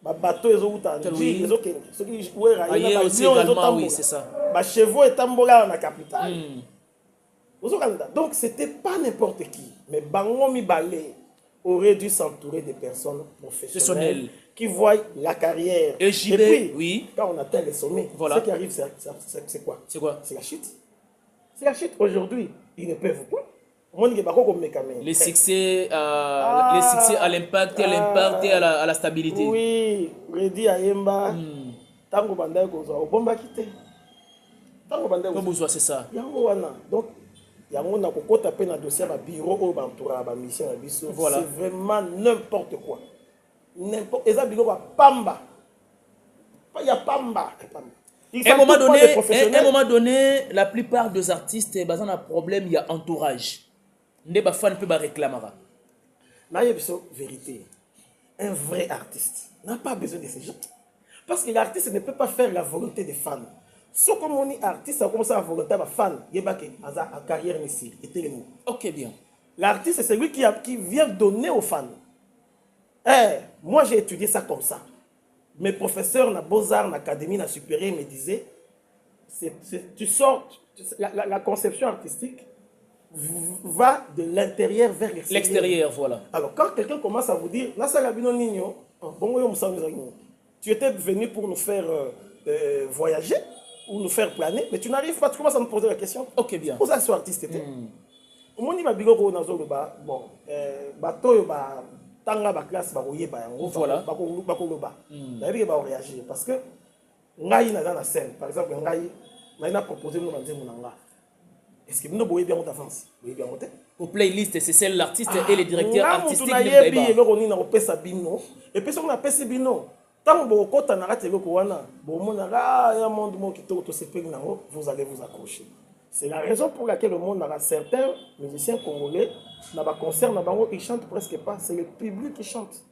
Bateau les autres oui. ceux qui ailleurs aussi également, oui, c'est ça. Chevaux et tambola dans la capitale. Donc c'était pas n'importe qui, mais Bangomi Balé aurait dû s'entourer de personnes professionnelles qui voient la carrière. Et JB, puis, oui. Quand on atteint les sommets, voilà. Ce qui arrive, c'est quoi? C'est quoi? C'est la chute. C'est la chute. Aujourd'hui, ils ne peuvent pas. Les succès à l'impact, et à la stabilité. Oui, Redi Ayemba, Tango Bandai Gozo, Obomba Kite. Tango Bandai Gozo, c'est ça. Donc, il y a un kokota pe na dossier ba bureau au bantura ba mission na biso. Voilà. C'est vraiment n'importe quoi. N'importe eza biloko pamba. Pas ya pamba. À un moment donné, la plupart des artistes, ils ont un problème, il y a entourage. Les fans peuvent réclamer. Là, il y a une vérité. Un vrai artiste n'a pas besoin de ces gens. Parce que l'artiste ne peut pas faire la volonté des fans. Si on est artiste, ça commence à la volonté des fans. Il y a une carrière ici. Ok, bien. L'artiste, c'est celui qui vient donner aux fans. Moi, j'ai étudié ça comme ça. Mes professeurs na Beaux-Arts, na Académie, na Supérieur me disaient, tu sors, la conception artistique va de l'intérieur vers l'extérieur. L'extérieur, voilà. Alors, quand quelqu'un commence à vous dire, tu étais venu pour nous faire voyager ou nous faire planer, mais tu n'arrives pas, tu commences à nous poser la question. Ok, bien. Vous êtes artiste. Bon, bateau, tanga ba classe ba koyeba yango voilà ba koloba na bi ba réagir parce que ngai na dans la scène par exemple ngai na proposer nous banze munanga est-ce que nous boye bien en avance boye bien monter au playlist c'est celle l'artiste et les directeurs artistiques de Baïba et loko ni na opesa bino et puis on a pesa bino tant bo kota na rate loko wana bo mona ya monde mo kitoko to sepeng nango vous allez vous accrocher. C'est la raison pour laquelle le monde a certains musiciens congolais, ils chantent presque pas. C'est le public qui chante.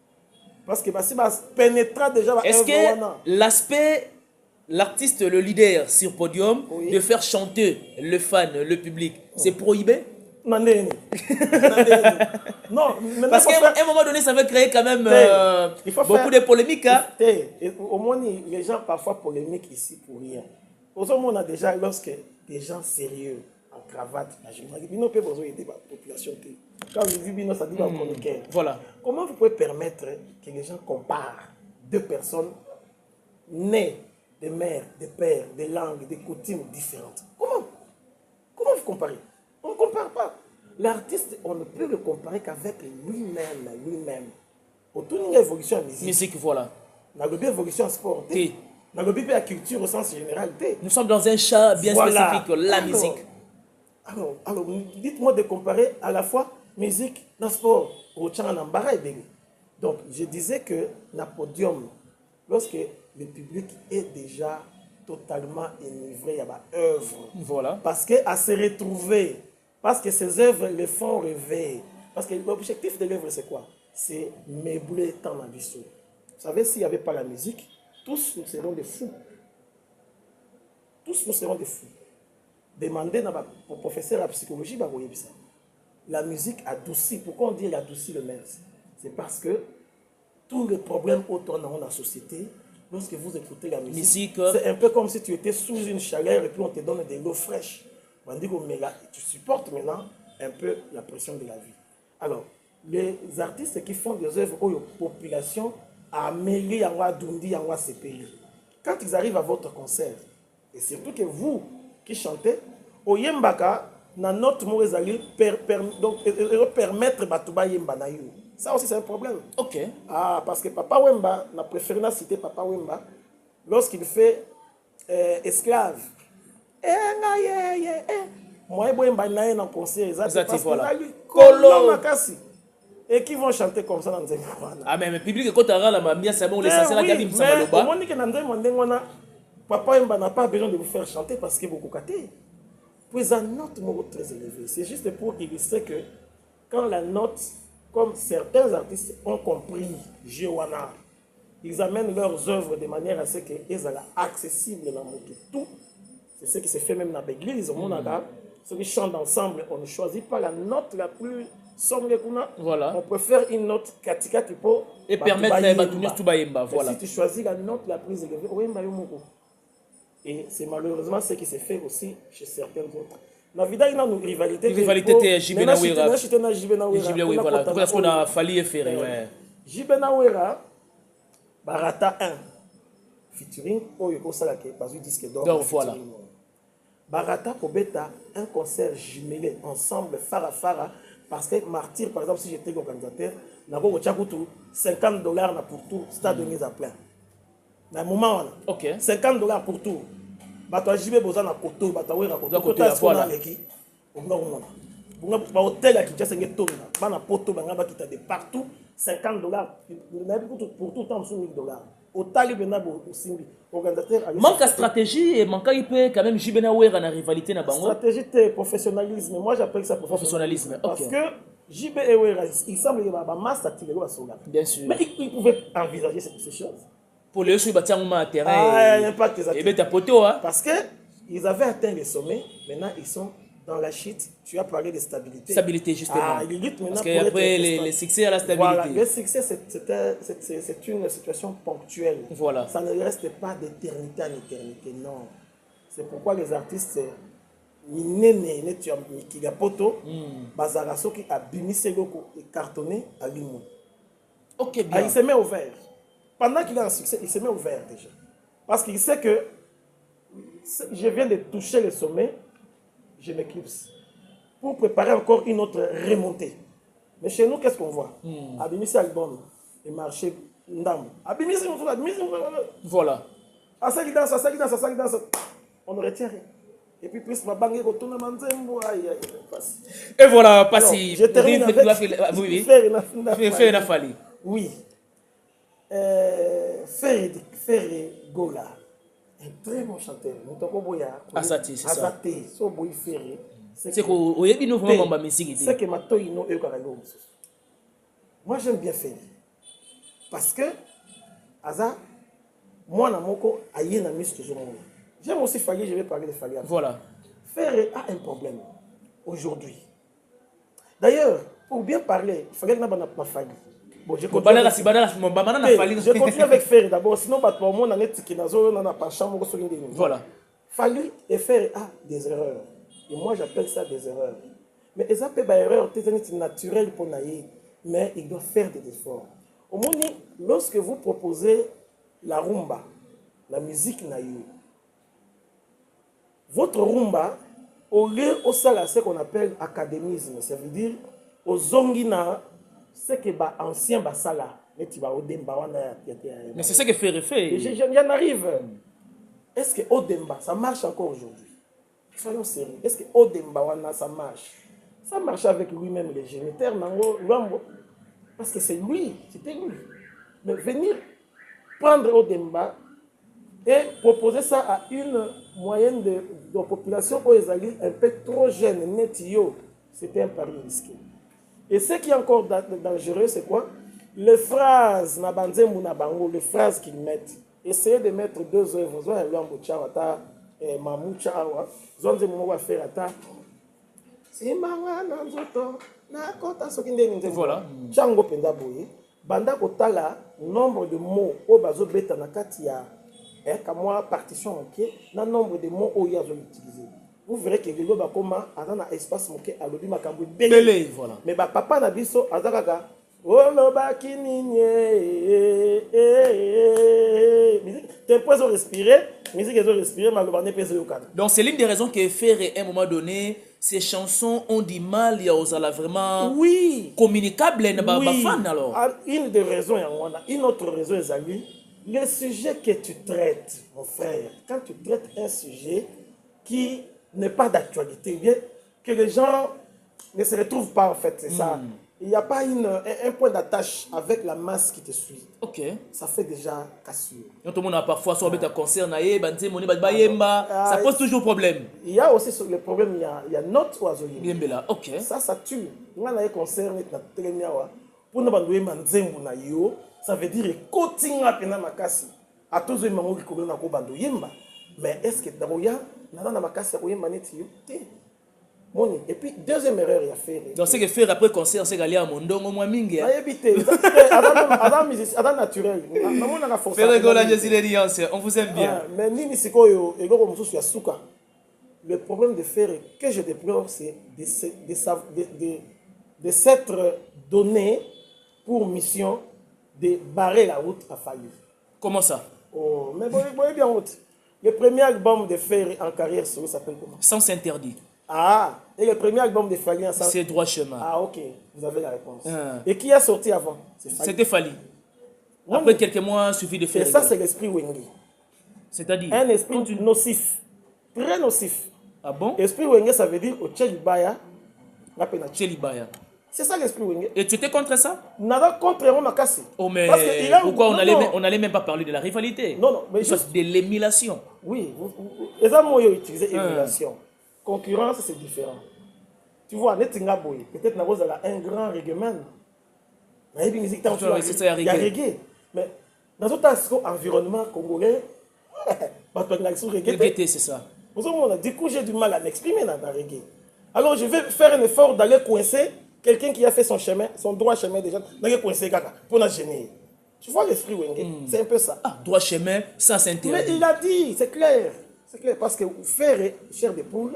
Parce que si pénétra déjà. Est-ce que l'aspect, l'artiste, le leader sur podium, oui, de faire chanter le fan, le public, c'est prohibé? Non, parce qu'à un moment donné, ça va créer quand même beaucoup de polémiques. Hein? Au moins, les gens parfois polémiquent ici pour rien. On a déjà, lorsque des gens sérieux, en cravate, Bino peut vous aider la population. Quand je dis Bino, ça dit en chroniqueur. Voilà. Comment vous pouvez permettre que les gens comparent deux personnes nées de mères, de pères, de langues, de coutumes différentes? Comment vous comparez? On ne compare pas. L'artiste, on ne peut le comparer qu'avec lui-même. Autour d'une évolution en musique. Musique, voilà. On a une évolution en sport. Dans le la culture au sens général. Nous sommes dans un champ bien spécifique, la musique. Alors dites-moi de comparer à la fois musique, dans le sport, au champ en embarras. Donc, je disais que le podium, lorsque le public est déjà totalement enivré, il y a une œuvre. Voilà. Parce qu'à se retrouver, parce que ces œuvres les font rêver. Parce que l'objectif de l'œuvre, c'est quoi? C'est meubler tant la vie. Vous savez, s'il n'y avait pas la musique, tous nous serons des fous. Tous nous serons des fous. Demandez au professeur de psychologie, la musique adoucit. Pourquoi on dit qu'elle adoucit le mal? C'est parce que tous les problèmes autour dans la société, lorsque vous écoutez la musique, c'est un peu comme si tu étais sous une chaleur et puis on te donne de l'eau fraîche. On dit que tu supportes maintenant un peu la pression de la vie. Alors, les artistes qui font des œuvres aux populations, à Méli, à Dundi, à CPI. Quand ils arrivent à votre concert, et surtout que vous qui chantez, au Yembaka, dans notre mot, donc permettre Batouba Yemba na you. Ça aussi c'est un problème. Ok. Ah, parce que Papa Wemba, on a préféré citer Papa Wemba, lorsqu'il fait esclave. Moi, Wemba n'a un concert, exactement. Voilà. et qui vont chanter comme ça dans Nzembo. Ah, mais le public, quand tu as la mamie, c'est bon, l'essentiel, la gabi, ça va le bas. Mais on dit que Papa Mba n'a pas besoin de vous faire chanter parce que vous coquatez. Puis la note est très élevée. C'est juste pour illustrer que quand la note, comme certains artistes ont compris, Jewana, ils amènent leurs œuvres de manière à ce qu'elles soient accessibles dans le tout. C'est ce qui se fait même dans l'église. Ceux qui chantent ensemble, on ne choisit pas la note la plus sombre. Voilà. On peut faire une note katika qui peut et permettre tout baïmba. Voilà. Si tu choisis la note la plus élevée, et c'est malheureusement ce qui se fait aussi chez certains autres. La vida, il y a une rivalité. Rivalité, Jibena Wera. Jibena voilà. Pourquoi est-ce qu'on a fallu faire Jibena Wera, Barata 1, featuring Oyoko Salake, parce que disque d'or. Voilà. Barata Kobeta, un concert jumelé ensemble, Fara, parce que Martyr, par exemple, si j'étais organisateur, d'abord, $50 pour tout, stade de mise à plein. Dans le moment, okay. $50 pour tout. Bato jibe boza na koto, bato wera koto. Koto ya voilà. Ba hôtel à Kinshasa ngetonga, bana poto banga bakita de partout, $50. Pour tout temps $1,000. Au tali bena bo simbi. Organisateur manque de stratégie et manque il peut quand même jibena wera na rivalité na bango. Stratégie c'est professionnalisme. Moi j'appelle ça professionnalisme. Parce que JB et Wera, il semble qu'il y a une masse active. Bien sûr. Mais il pouvait envisager ces choses. Pour les gens qui ont un terrain parce qu'ils avaient atteint les sommets, maintenant ils sont dans la chute. Tu as parlé de stabilité. Stabilité, justement. Parce qu'après les succès à la stabilité. Voilà, le succès, c'est une situation ponctuelle. Voilà. Ça ne reste pas d'éternité en éternité, non. C'est pourquoi les artistes, Bazaraso qui a bimissé et cartonné à l'humour. Ok, bien. Il se met au vert. Pendant qu'il a un succès, il se met au vert déjà. Parce qu'il sait que je viens de toucher le sommet, je m'éclipse. Pour préparer encore une autre remontée. Mais chez nous, qu'est-ce qu'on voit? Abimisi album, le marché Ndam. Abimisi, voilà. À ça qui danse, on ne retient rien. Et puis, plus ma banque retourne à Manzembo. Et voilà, passé. Je termine avec oui. Oui. Ferre Gola, un très bon chanteur. Asati, c'est ça. C'est que moi j'aime bien Ferre. Parce que Aza, moi Namoko, aïe na mis toujours. J'aime aussi Fagui, je vais parler de Fagui. Voilà. Ferre a un problème aujourd'hui. D'ailleurs, pour bien parler, il fallait que n'a pas Fagui. Bon, je continue avec Ferre d'abord, sinon voilà. Fagui et Ferre a des erreurs. Et moi j'appelle ça des erreurs. Mais ils appellent des erreurs, c'est naturel pour naïr, mais il doit faire des efforts. Au moins, lorsque vous proposez la rumba, la musique naïr, votre rumba, au lieu au salaire, ce qu'on appelle académisme, ça veut dire aux zongina, c'est que les anciens basala, mais c'est ça que fait. J'en arrive. Est-ce que Odemba, ça marche encore aujourd'hui? Soyons sérieux. Est-ce que Odemba, ça marche? Ça marche avec lui-même, les géniteurs, parce que c'est lui, c'était lui. Mais venir prendre Odemba et proposer ça à une moyenne de population où ils allaient un peu trop jeune, c'était un pari risqué. Et ce qui est encore dangereux, c'est quoi? Les phrases, les phrases qu'ils mettent. Essayez de mettre deux œuvres. Voilà. Banda kotala nombre de mots au bazo beta na katia partition manquée, na nombre de mots au yazo utilisé. Vous verrez que le ba koma azana espace manqué à lobi makambo belé. Voilà. Mais ba papa na biso azaka oloba kininye tempo zo respirer, musique zo respirer maloba ne pèse yokana. Donc c'est l'une des raisons que faire à un moment donné ces chansons ont du mal, il y a vraiment communicable fan alors. Une des raisons, une autre raison, le sujet que tu traites, mon frère, quand tu traites un sujet qui n'est pas d'actualité, bien que les gens ne se retrouvent pas en fait, c'est ça. il n'y a pas un point d'attache avec la masse qui te suit. Ok. Ça fait déjà cassure. Donc, tout le monde a parfois soit un concert, ça pose toujours problème. Il y a aussi le problème, il y a notre oiseau. Ok. Ça tue. Quand on a un concert, pour nous ça veut dire que à tous les moments mais est-ce que d'abord et puis deuxième erreur il y a fait donc c'est que faire après concert c'est aller à mondongo moi mingi adam naturel on vous aime bien mais nini sikoyo ego mususu ya suka le problème de faire que je déplore c'est de s'être donné pour mission de barrer la route à Fali. Comment ça? Oh, mais bon, bien route. Le premier album de Fer en carrière solo s'appelle comment? Sens interdit. Ah, et le premier album de Fali en sens... C'est Droit Chemin. Ah, ok, vous avez la réponse. Et qui a sorti avant? C'était Fali. Après quelques mois, il suffit de faire. Et ça, c'est l'esprit Wenge. C'est-à-dire? Un esprit nocif. Très nocif. Ah bon? Esprit Wenge, ça veut dire au Tchelibaya. Tchelibaya. C'est ça l'esprit Wenge. Et tu étais contre ça? Nada contre moi cassé. Oh mais pourquoi on n'allait même pas parler de la rivalité? Non, mais juste de l'émulation. Oui, les amours utilisent émulation. Concurrence, c'est différent. Tu vois, Netinga Boy, peut-être Naboz a un grand réglement. Il y a reggae. Mais dans notre environnement congolais, reggae, c'est ça. Du coup, j'ai du mal à m'exprimer dans le reggae. Alors, je vais faire un effort d'aller coincer quelqu'un qui a fait son chemin, son droit chemin déjà, d'aller coincer Kaka pour la gêner. Tu vois l'esprit Wenge, c'est un peu ça. Ah, droit chemin, ça s'interdit. Mais il a dit, c'est clair. C'est clair, parce que Ferre, Chair de Poule,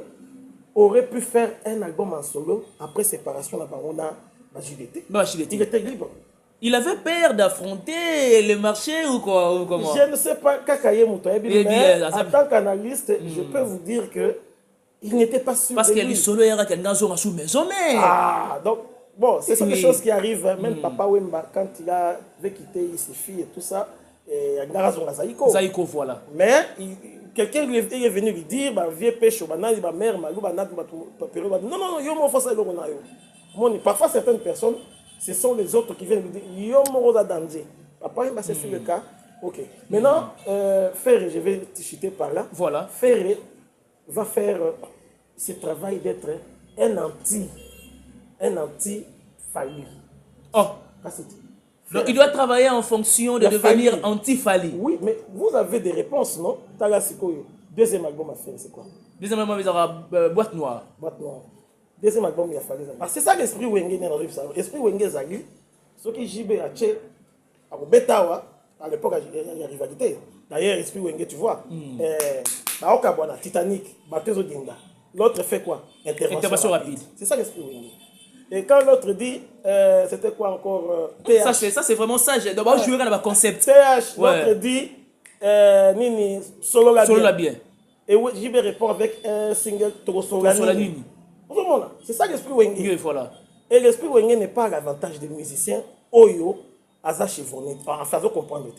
aurait pu faire un album en solo après séparation de la Barona Bajilete. Il était libre. Il avait peur d'affronter le marché ou quoi ou comment? Je ne sais pas, Kakaye Moutouabi, mais en tant qu'analyste, je peux vous dire que il n'était pas sûr. Parce que les solo era quelqu'un sous maison mais. Ah, donc bon, c'est ça des choses qui arrivent. Même Papa Wemba, quand il avait quitté ses filles et tout ça, et Zaïko, voilà. Mais quelqu'un est venu lui dire, vieux pêche, ma mère, ma loup, non, yo mon fils est parfois certaines personnes, ce sont les autres qui viennent lui dire, yo mon danger. Papa Wemba, c'est le cas. Ok. Maintenant, Ferre, je vais te chuter par là. Voilà. Ferre va faire ce travail d'être un anti-Fali. Oh. Donc il doit travailler en fonction de devenir anti-Fali. Oui, mais vous avez des réponses, non? Deuxième album à faire, c'est quoi? Deuxième album, il y aura Boîte Noire. Boîte Noire. Deuxième album, il y a Fali. C'est ça l'esprit Wenge. L'esprit Wenge Zali, ce qui JB a tué à Betawa, à l'époque, il y a rivalité. D'ailleurs, l'esprit Wenge, tu vois, Titanic, Bateau Dinga. L'autre fait quoi? Intervention rapide. C'est ça l'esprit Wenge. Et quand l'autre dit, c'était quoi encore? TH. Ça c'est vraiment ça. D'abord, je jouer dans le concept. TH, l'autre dit, Nini, Solo la bien. Et JB répond avec un single Solo la Nini. C'est ça l'esprit Wenge. Voilà. Et l'esprit Wenge n'est pas à l'avantage des musiciens. Oyo.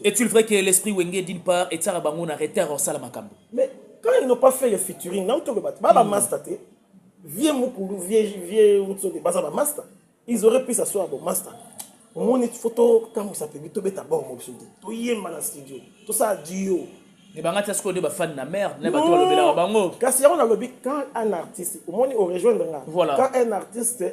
Est-il vrai que l'esprit Wenge d'une part et ça on a arrêté à Salamakambo? Mais quand ils n'ont pas fait le featuring, ils auraient pu s'asseoir au master. Mon photo quand ça peut tout bête d'abord mon studio. Tout y est mal studio. Tout ça duo. Les bangas ce qu'on dit fan na merde, n'est pas toi le bela bango. Quand on a le quand un artiste, au moins on rejoindre là. Voilà. Quand un artiste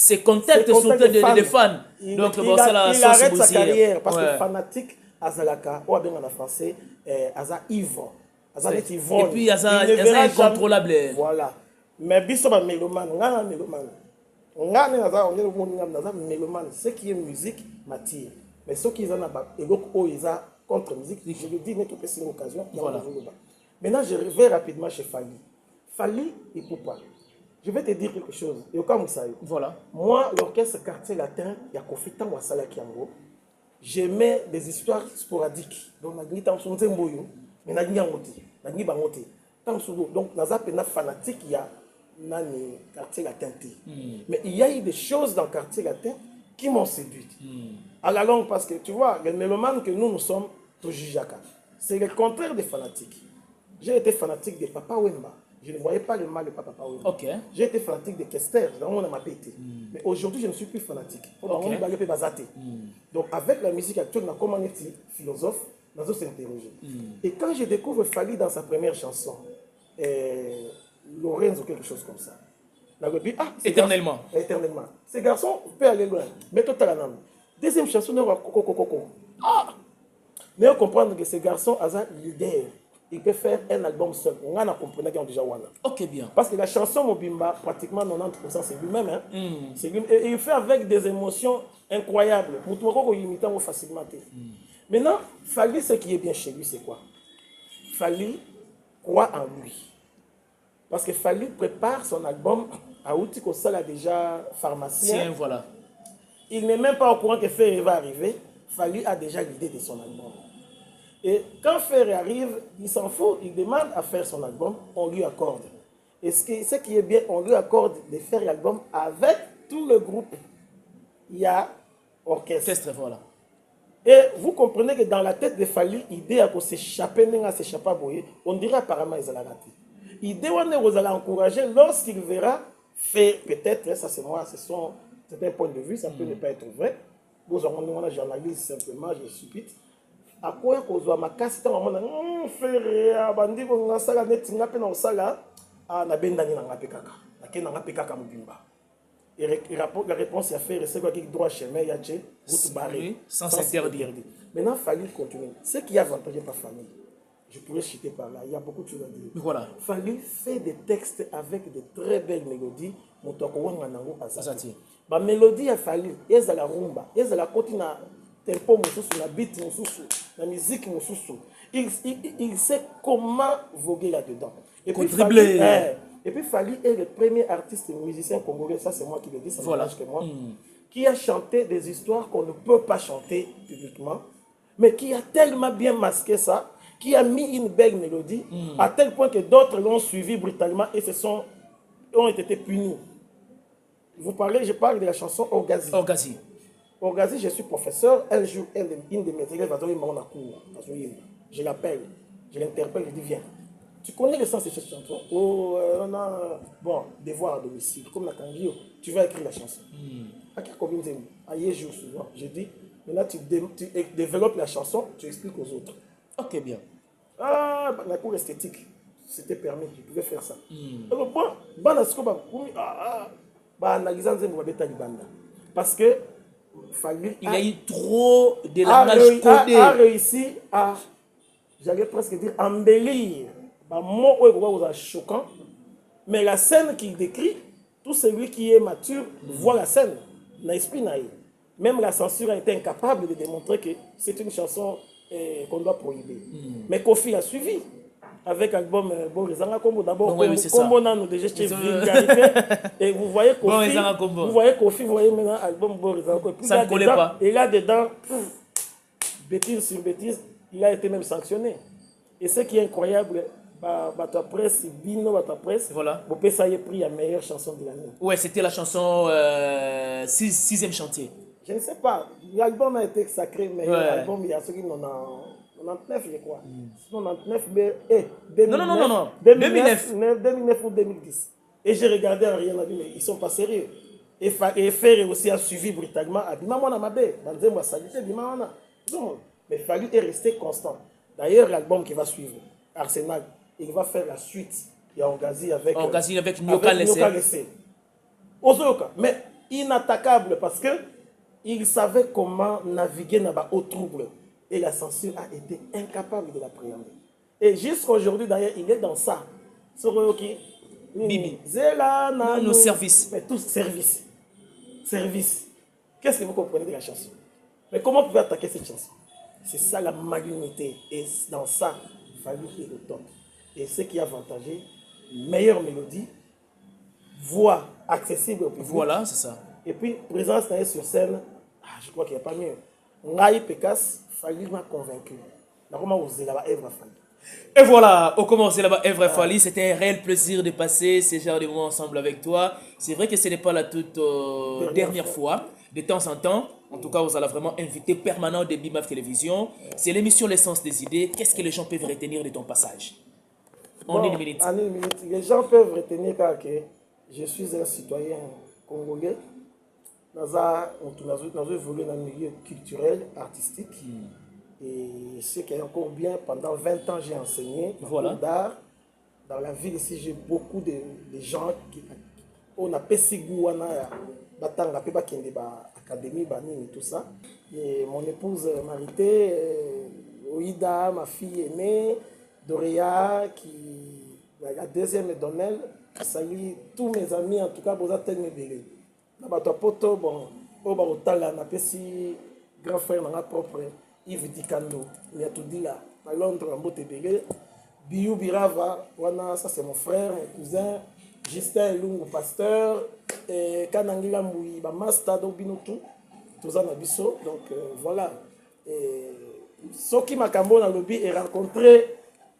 c'est contact surtout des fans. Donc il arrête sa carrière parce que fanatique azalaka ou bien en français aza ivre. Et puis aza incontrôlable. Voilà. Mais biso ba mélomane, ngana mélomane. Ngana naza on mélomane, ce qui est musique m'attire. Mais ceux qui en a ego oiza contre musique, je le dis n'est que c'est une occasion. Voilà. Maintenant je vais rapidement chez Fali. Fali et Poupa. Je vais te dire quelque chose. Voilà. Moi, l'orchestre Quartier Latin, il y a Kofita Wasala Kiango. J'aimais des histoires sporadiques. Donc, il y a des Mboyo, mais il y a des Bangote. Donc, dans un fanatique, il y a le Quartier Latin. Mais il y a eu des choses dans le Quartier Latin qui m'ont séduit. À la longue, parce que tu vois, les mélomanes que nous sommes, c'est le contraire des fanatiques. J'ai été fanatique de Papa Wemba. je ne voyais pas le mal de Papa Wemba. Ok. J'ai été fanatique de Kester, on m'a pété. Mais aujourd'hui, je ne suis plus fanatique. Ok. Donc, avec la musique actuelle, on a comme un philosophe, on a s'interroger. Et quand je découvre Fally dans sa première chanson, Lorenzo, quelque chose comme ça, Éternellement. Éternellement. Ce garçon peut aller loin. Mais tout à la nam. Deuxième chanson, on a Coco. Mais on comprend que ce garçon a un leader. Il peut faire un album seul. On a compris qu'il y a déjà one. Ok, bien. Parce que la chanson Mobimba, pratiquement 90%, c'est lui-même. Hein? C'est lui. Et il fait avec des émotions incroyables. Pour tout le monde, il imite facilement. Maintenant, Fally, ce qui est bien chez lui, c'est quoi? Fally croit en lui. Parce que Fally prépare son album à outil que ça a déjà pharmacien. Tiens, voilà. Il n'est même pas au courant que Ferré va arriver. Fally a déjà l'idée de son album. Et quand Ferré arrive, il s'en fout, il demande à faire son album, on lui accorde. Et ce qui est bien, on lui accorde de faire l'album avec tout le groupe. Il y a orchestre. Voilà. Et vous comprenez que dans la tête de Fally, l'idée à s'échapper, on dirait apparemment qu'ils allaient rater. L'idée, on va l'encourager lorsqu'il verra faire, peut-être, ça c'est moi, c'est un point de vue, ça peut ne pas être vrai. Vous avez journaliste simplement, je suis stupide. À quoi qu'on soit ma casse, tant on faire bandi on a sala net n'a pas dans sala à na bendani na ngapekaka na kena ngapekaka mubimba. Et la réponse est faire c'est quoi qui droit chemin ya che route barrée sans s'interdire. Maintenant Fally continue. Ce qui est avantageux par Fally, je pourrais citer par là, il y a beaucoup de choses à dire. Voilà. Fally fait des textes avec de très belles mélodies. Motoko wanga nango azati. Ba mélodie a Fally, eza la rumba, eza la kotina tempo mususu, la beat mususu, la musique mususu. Il sait comment voguer là-dedans. Et puis Fally est le premier artiste musicien congolais, ça c'est moi qui le dis, ça voilà. que moi, qui a chanté des histoires qu'on ne peut pas chanter publiquement, mais qui a tellement bien masqué ça, qui a mis une belle mélodie, à tel point que d'autres l'ont suivi brutalement et ont été punis. Je parle de la chanson Orgazi. Orgazi, je suis professeur. Un jour, une de mes élèves va donner mon cours. Je l'appelle, je l'interpelle, je dis viens. Tu connais le sens de cette chanson? On a devoir à domicile, comme la Kangio, tu vas écrire la chanson. À quel combien de jours souvent? Je dis, maintenant tu développes la chanson, tu expliques aux autres. Ok, bien. La cour esthétique, c'était permis, tu pouvais faire ça. Alors, parce que il a eu trop de langage codé. A réussi à, j'allais presque dire, embellir. Mot choquant, mais la scène qu'il décrit, tout celui qui est mature voit la scène. Même la censure a été incapable de démontrer que c'est une chanson qu'on doit prohiber. Mais Kofi a suivi. Avec l'album Borizanga Combo, d'abord, Combo n'a nous déjà chez vulgarité. Et vous voyez Kofi, vous voyez maintenant l'album Borizanga Combo. Ça ne collait pas. Et là dedans, bêtise sur bêtise, il a été même sanctionné. Et ce qui est incroyable, ta presse, Bino, ta presse, voilà. Ça y est pris la meilleure chanson de l'année. Ouais, c'était la chanson 6e chantier. Je ne sais pas. L'album a été sacré, mais l'album, il y a ceux qui n'en ont 99, je crois. 99, mais 2009 ou 2010. Et j'ai regardé en rien, mais ils ne sont pas sérieux. Et Ferré aussi a suivi brutalement. Mais Fally est resté constant. D'ailleurs, l'album qui va suivre, Arsenal, il va faire la suite. Il y a Orgazi avec Nyoka Lessé. Ozoka. Mais inattaquable parce que il savait comment naviguer dans les hauts troubles. Et la censure a été incapable de l'appréhender. Et jusqu'à aujourd'hui, d'ailleurs, il est dans ça. Bibi. Nos services. Mais tous services. Service. Qu'est-ce que vous comprenez de la chanson? Mais comment vous pouvez attaquer cette chanson? C'est ça la malignité. Et dans ça, Fally est le top. Et ce qui est avantagé, meilleure mélodie, voix accessible au public. Voilà, c'est ça. Et puis, présence sur scène, je crois qu'il n'y a pas mieux. Ngai Pekas, Fally m'a convaincu. Et voilà, on commence là-bas, Evre Fally. C'était un réel plaisir de passer ces genres de moments ensemble avec toi. C'est vrai que ce n'est pas la toute dernière fois. De temps en temps, en tout cas, vous allez vraiment invité permanent de BIMAF Télévision. C'est l'émission L'essence des idées. Qu'est-ce que les gens peuvent retenir de ton passage? En une minute. En une minute. Les gens peuvent retenir que je suis un citoyen congolais. Nous avons évolué dans le milieu culturel, artistique. Et je sais qu'il y a encore bien, pendant 20 ans, j'ai enseigné Voilà. d'art. Dans la ville ici, j'ai beaucoup de gens qui ont appelé Sigouana, Batanga, Pebakende, Académie, Banini, tout ça. Et mon épouse Marité, Oïda, ma fille aînée, Doria, la deuxième Donnel, salue tous mes amis, en tout cas, vous êtes mes bébés. Dans poto, bon, au Barotala, on appelle si grand frère, mon propre, Yves Dikando, il y a tout dit là, à Londres, en Bote-Bélé. Biou Birava, ça c'est mon frère, mon cousin, Justin Lungu, pasteur, et Kanangila Moui, Master, donc Binotou, tout ça, Nabiso, donc voilà. Ce qui m'a cambo dans le lobby et rencontré,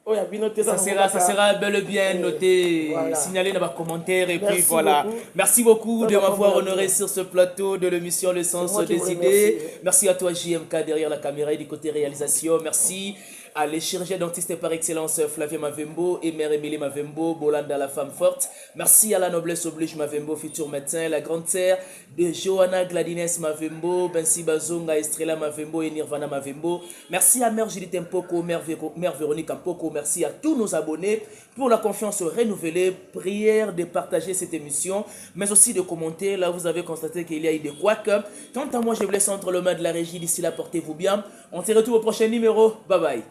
ça sera bel et bien noté, voilà. Signalé dans les commentaires, et merci puis voilà. Beaucoup. Merci beaucoup de m'avoir honoré sur ce plateau de l'émission Le Sens des Idées. Merci à toi JMK derrière la caméra et du côté réalisation. Merci à les chirurgiens dentistes par excellence Flavien Mavembo et Mère Émilie Mavembo, Bolanda la femme forte. Merci à la noblesse oblige Mavembo, futur médecin, la grande sœur de Johanna Gladines Mavembo, Bensi Bazonga, Estrella Mavembo et Nirvana Mavembo. Merci à Mère Judith Mpoko, Mère Véronique Mpoko. Merci à tous nos abonnés pour la confiance renouvelée. Prière de partager cette émission, mais aussi de commenter. Là, vous avez constaté qu'il y a eu des couacs. Quant à moi, je vous laisse entre les mains de la régie. D'ici là, portez-vous bien. On se retrouve au prochain numéro. Bye bye.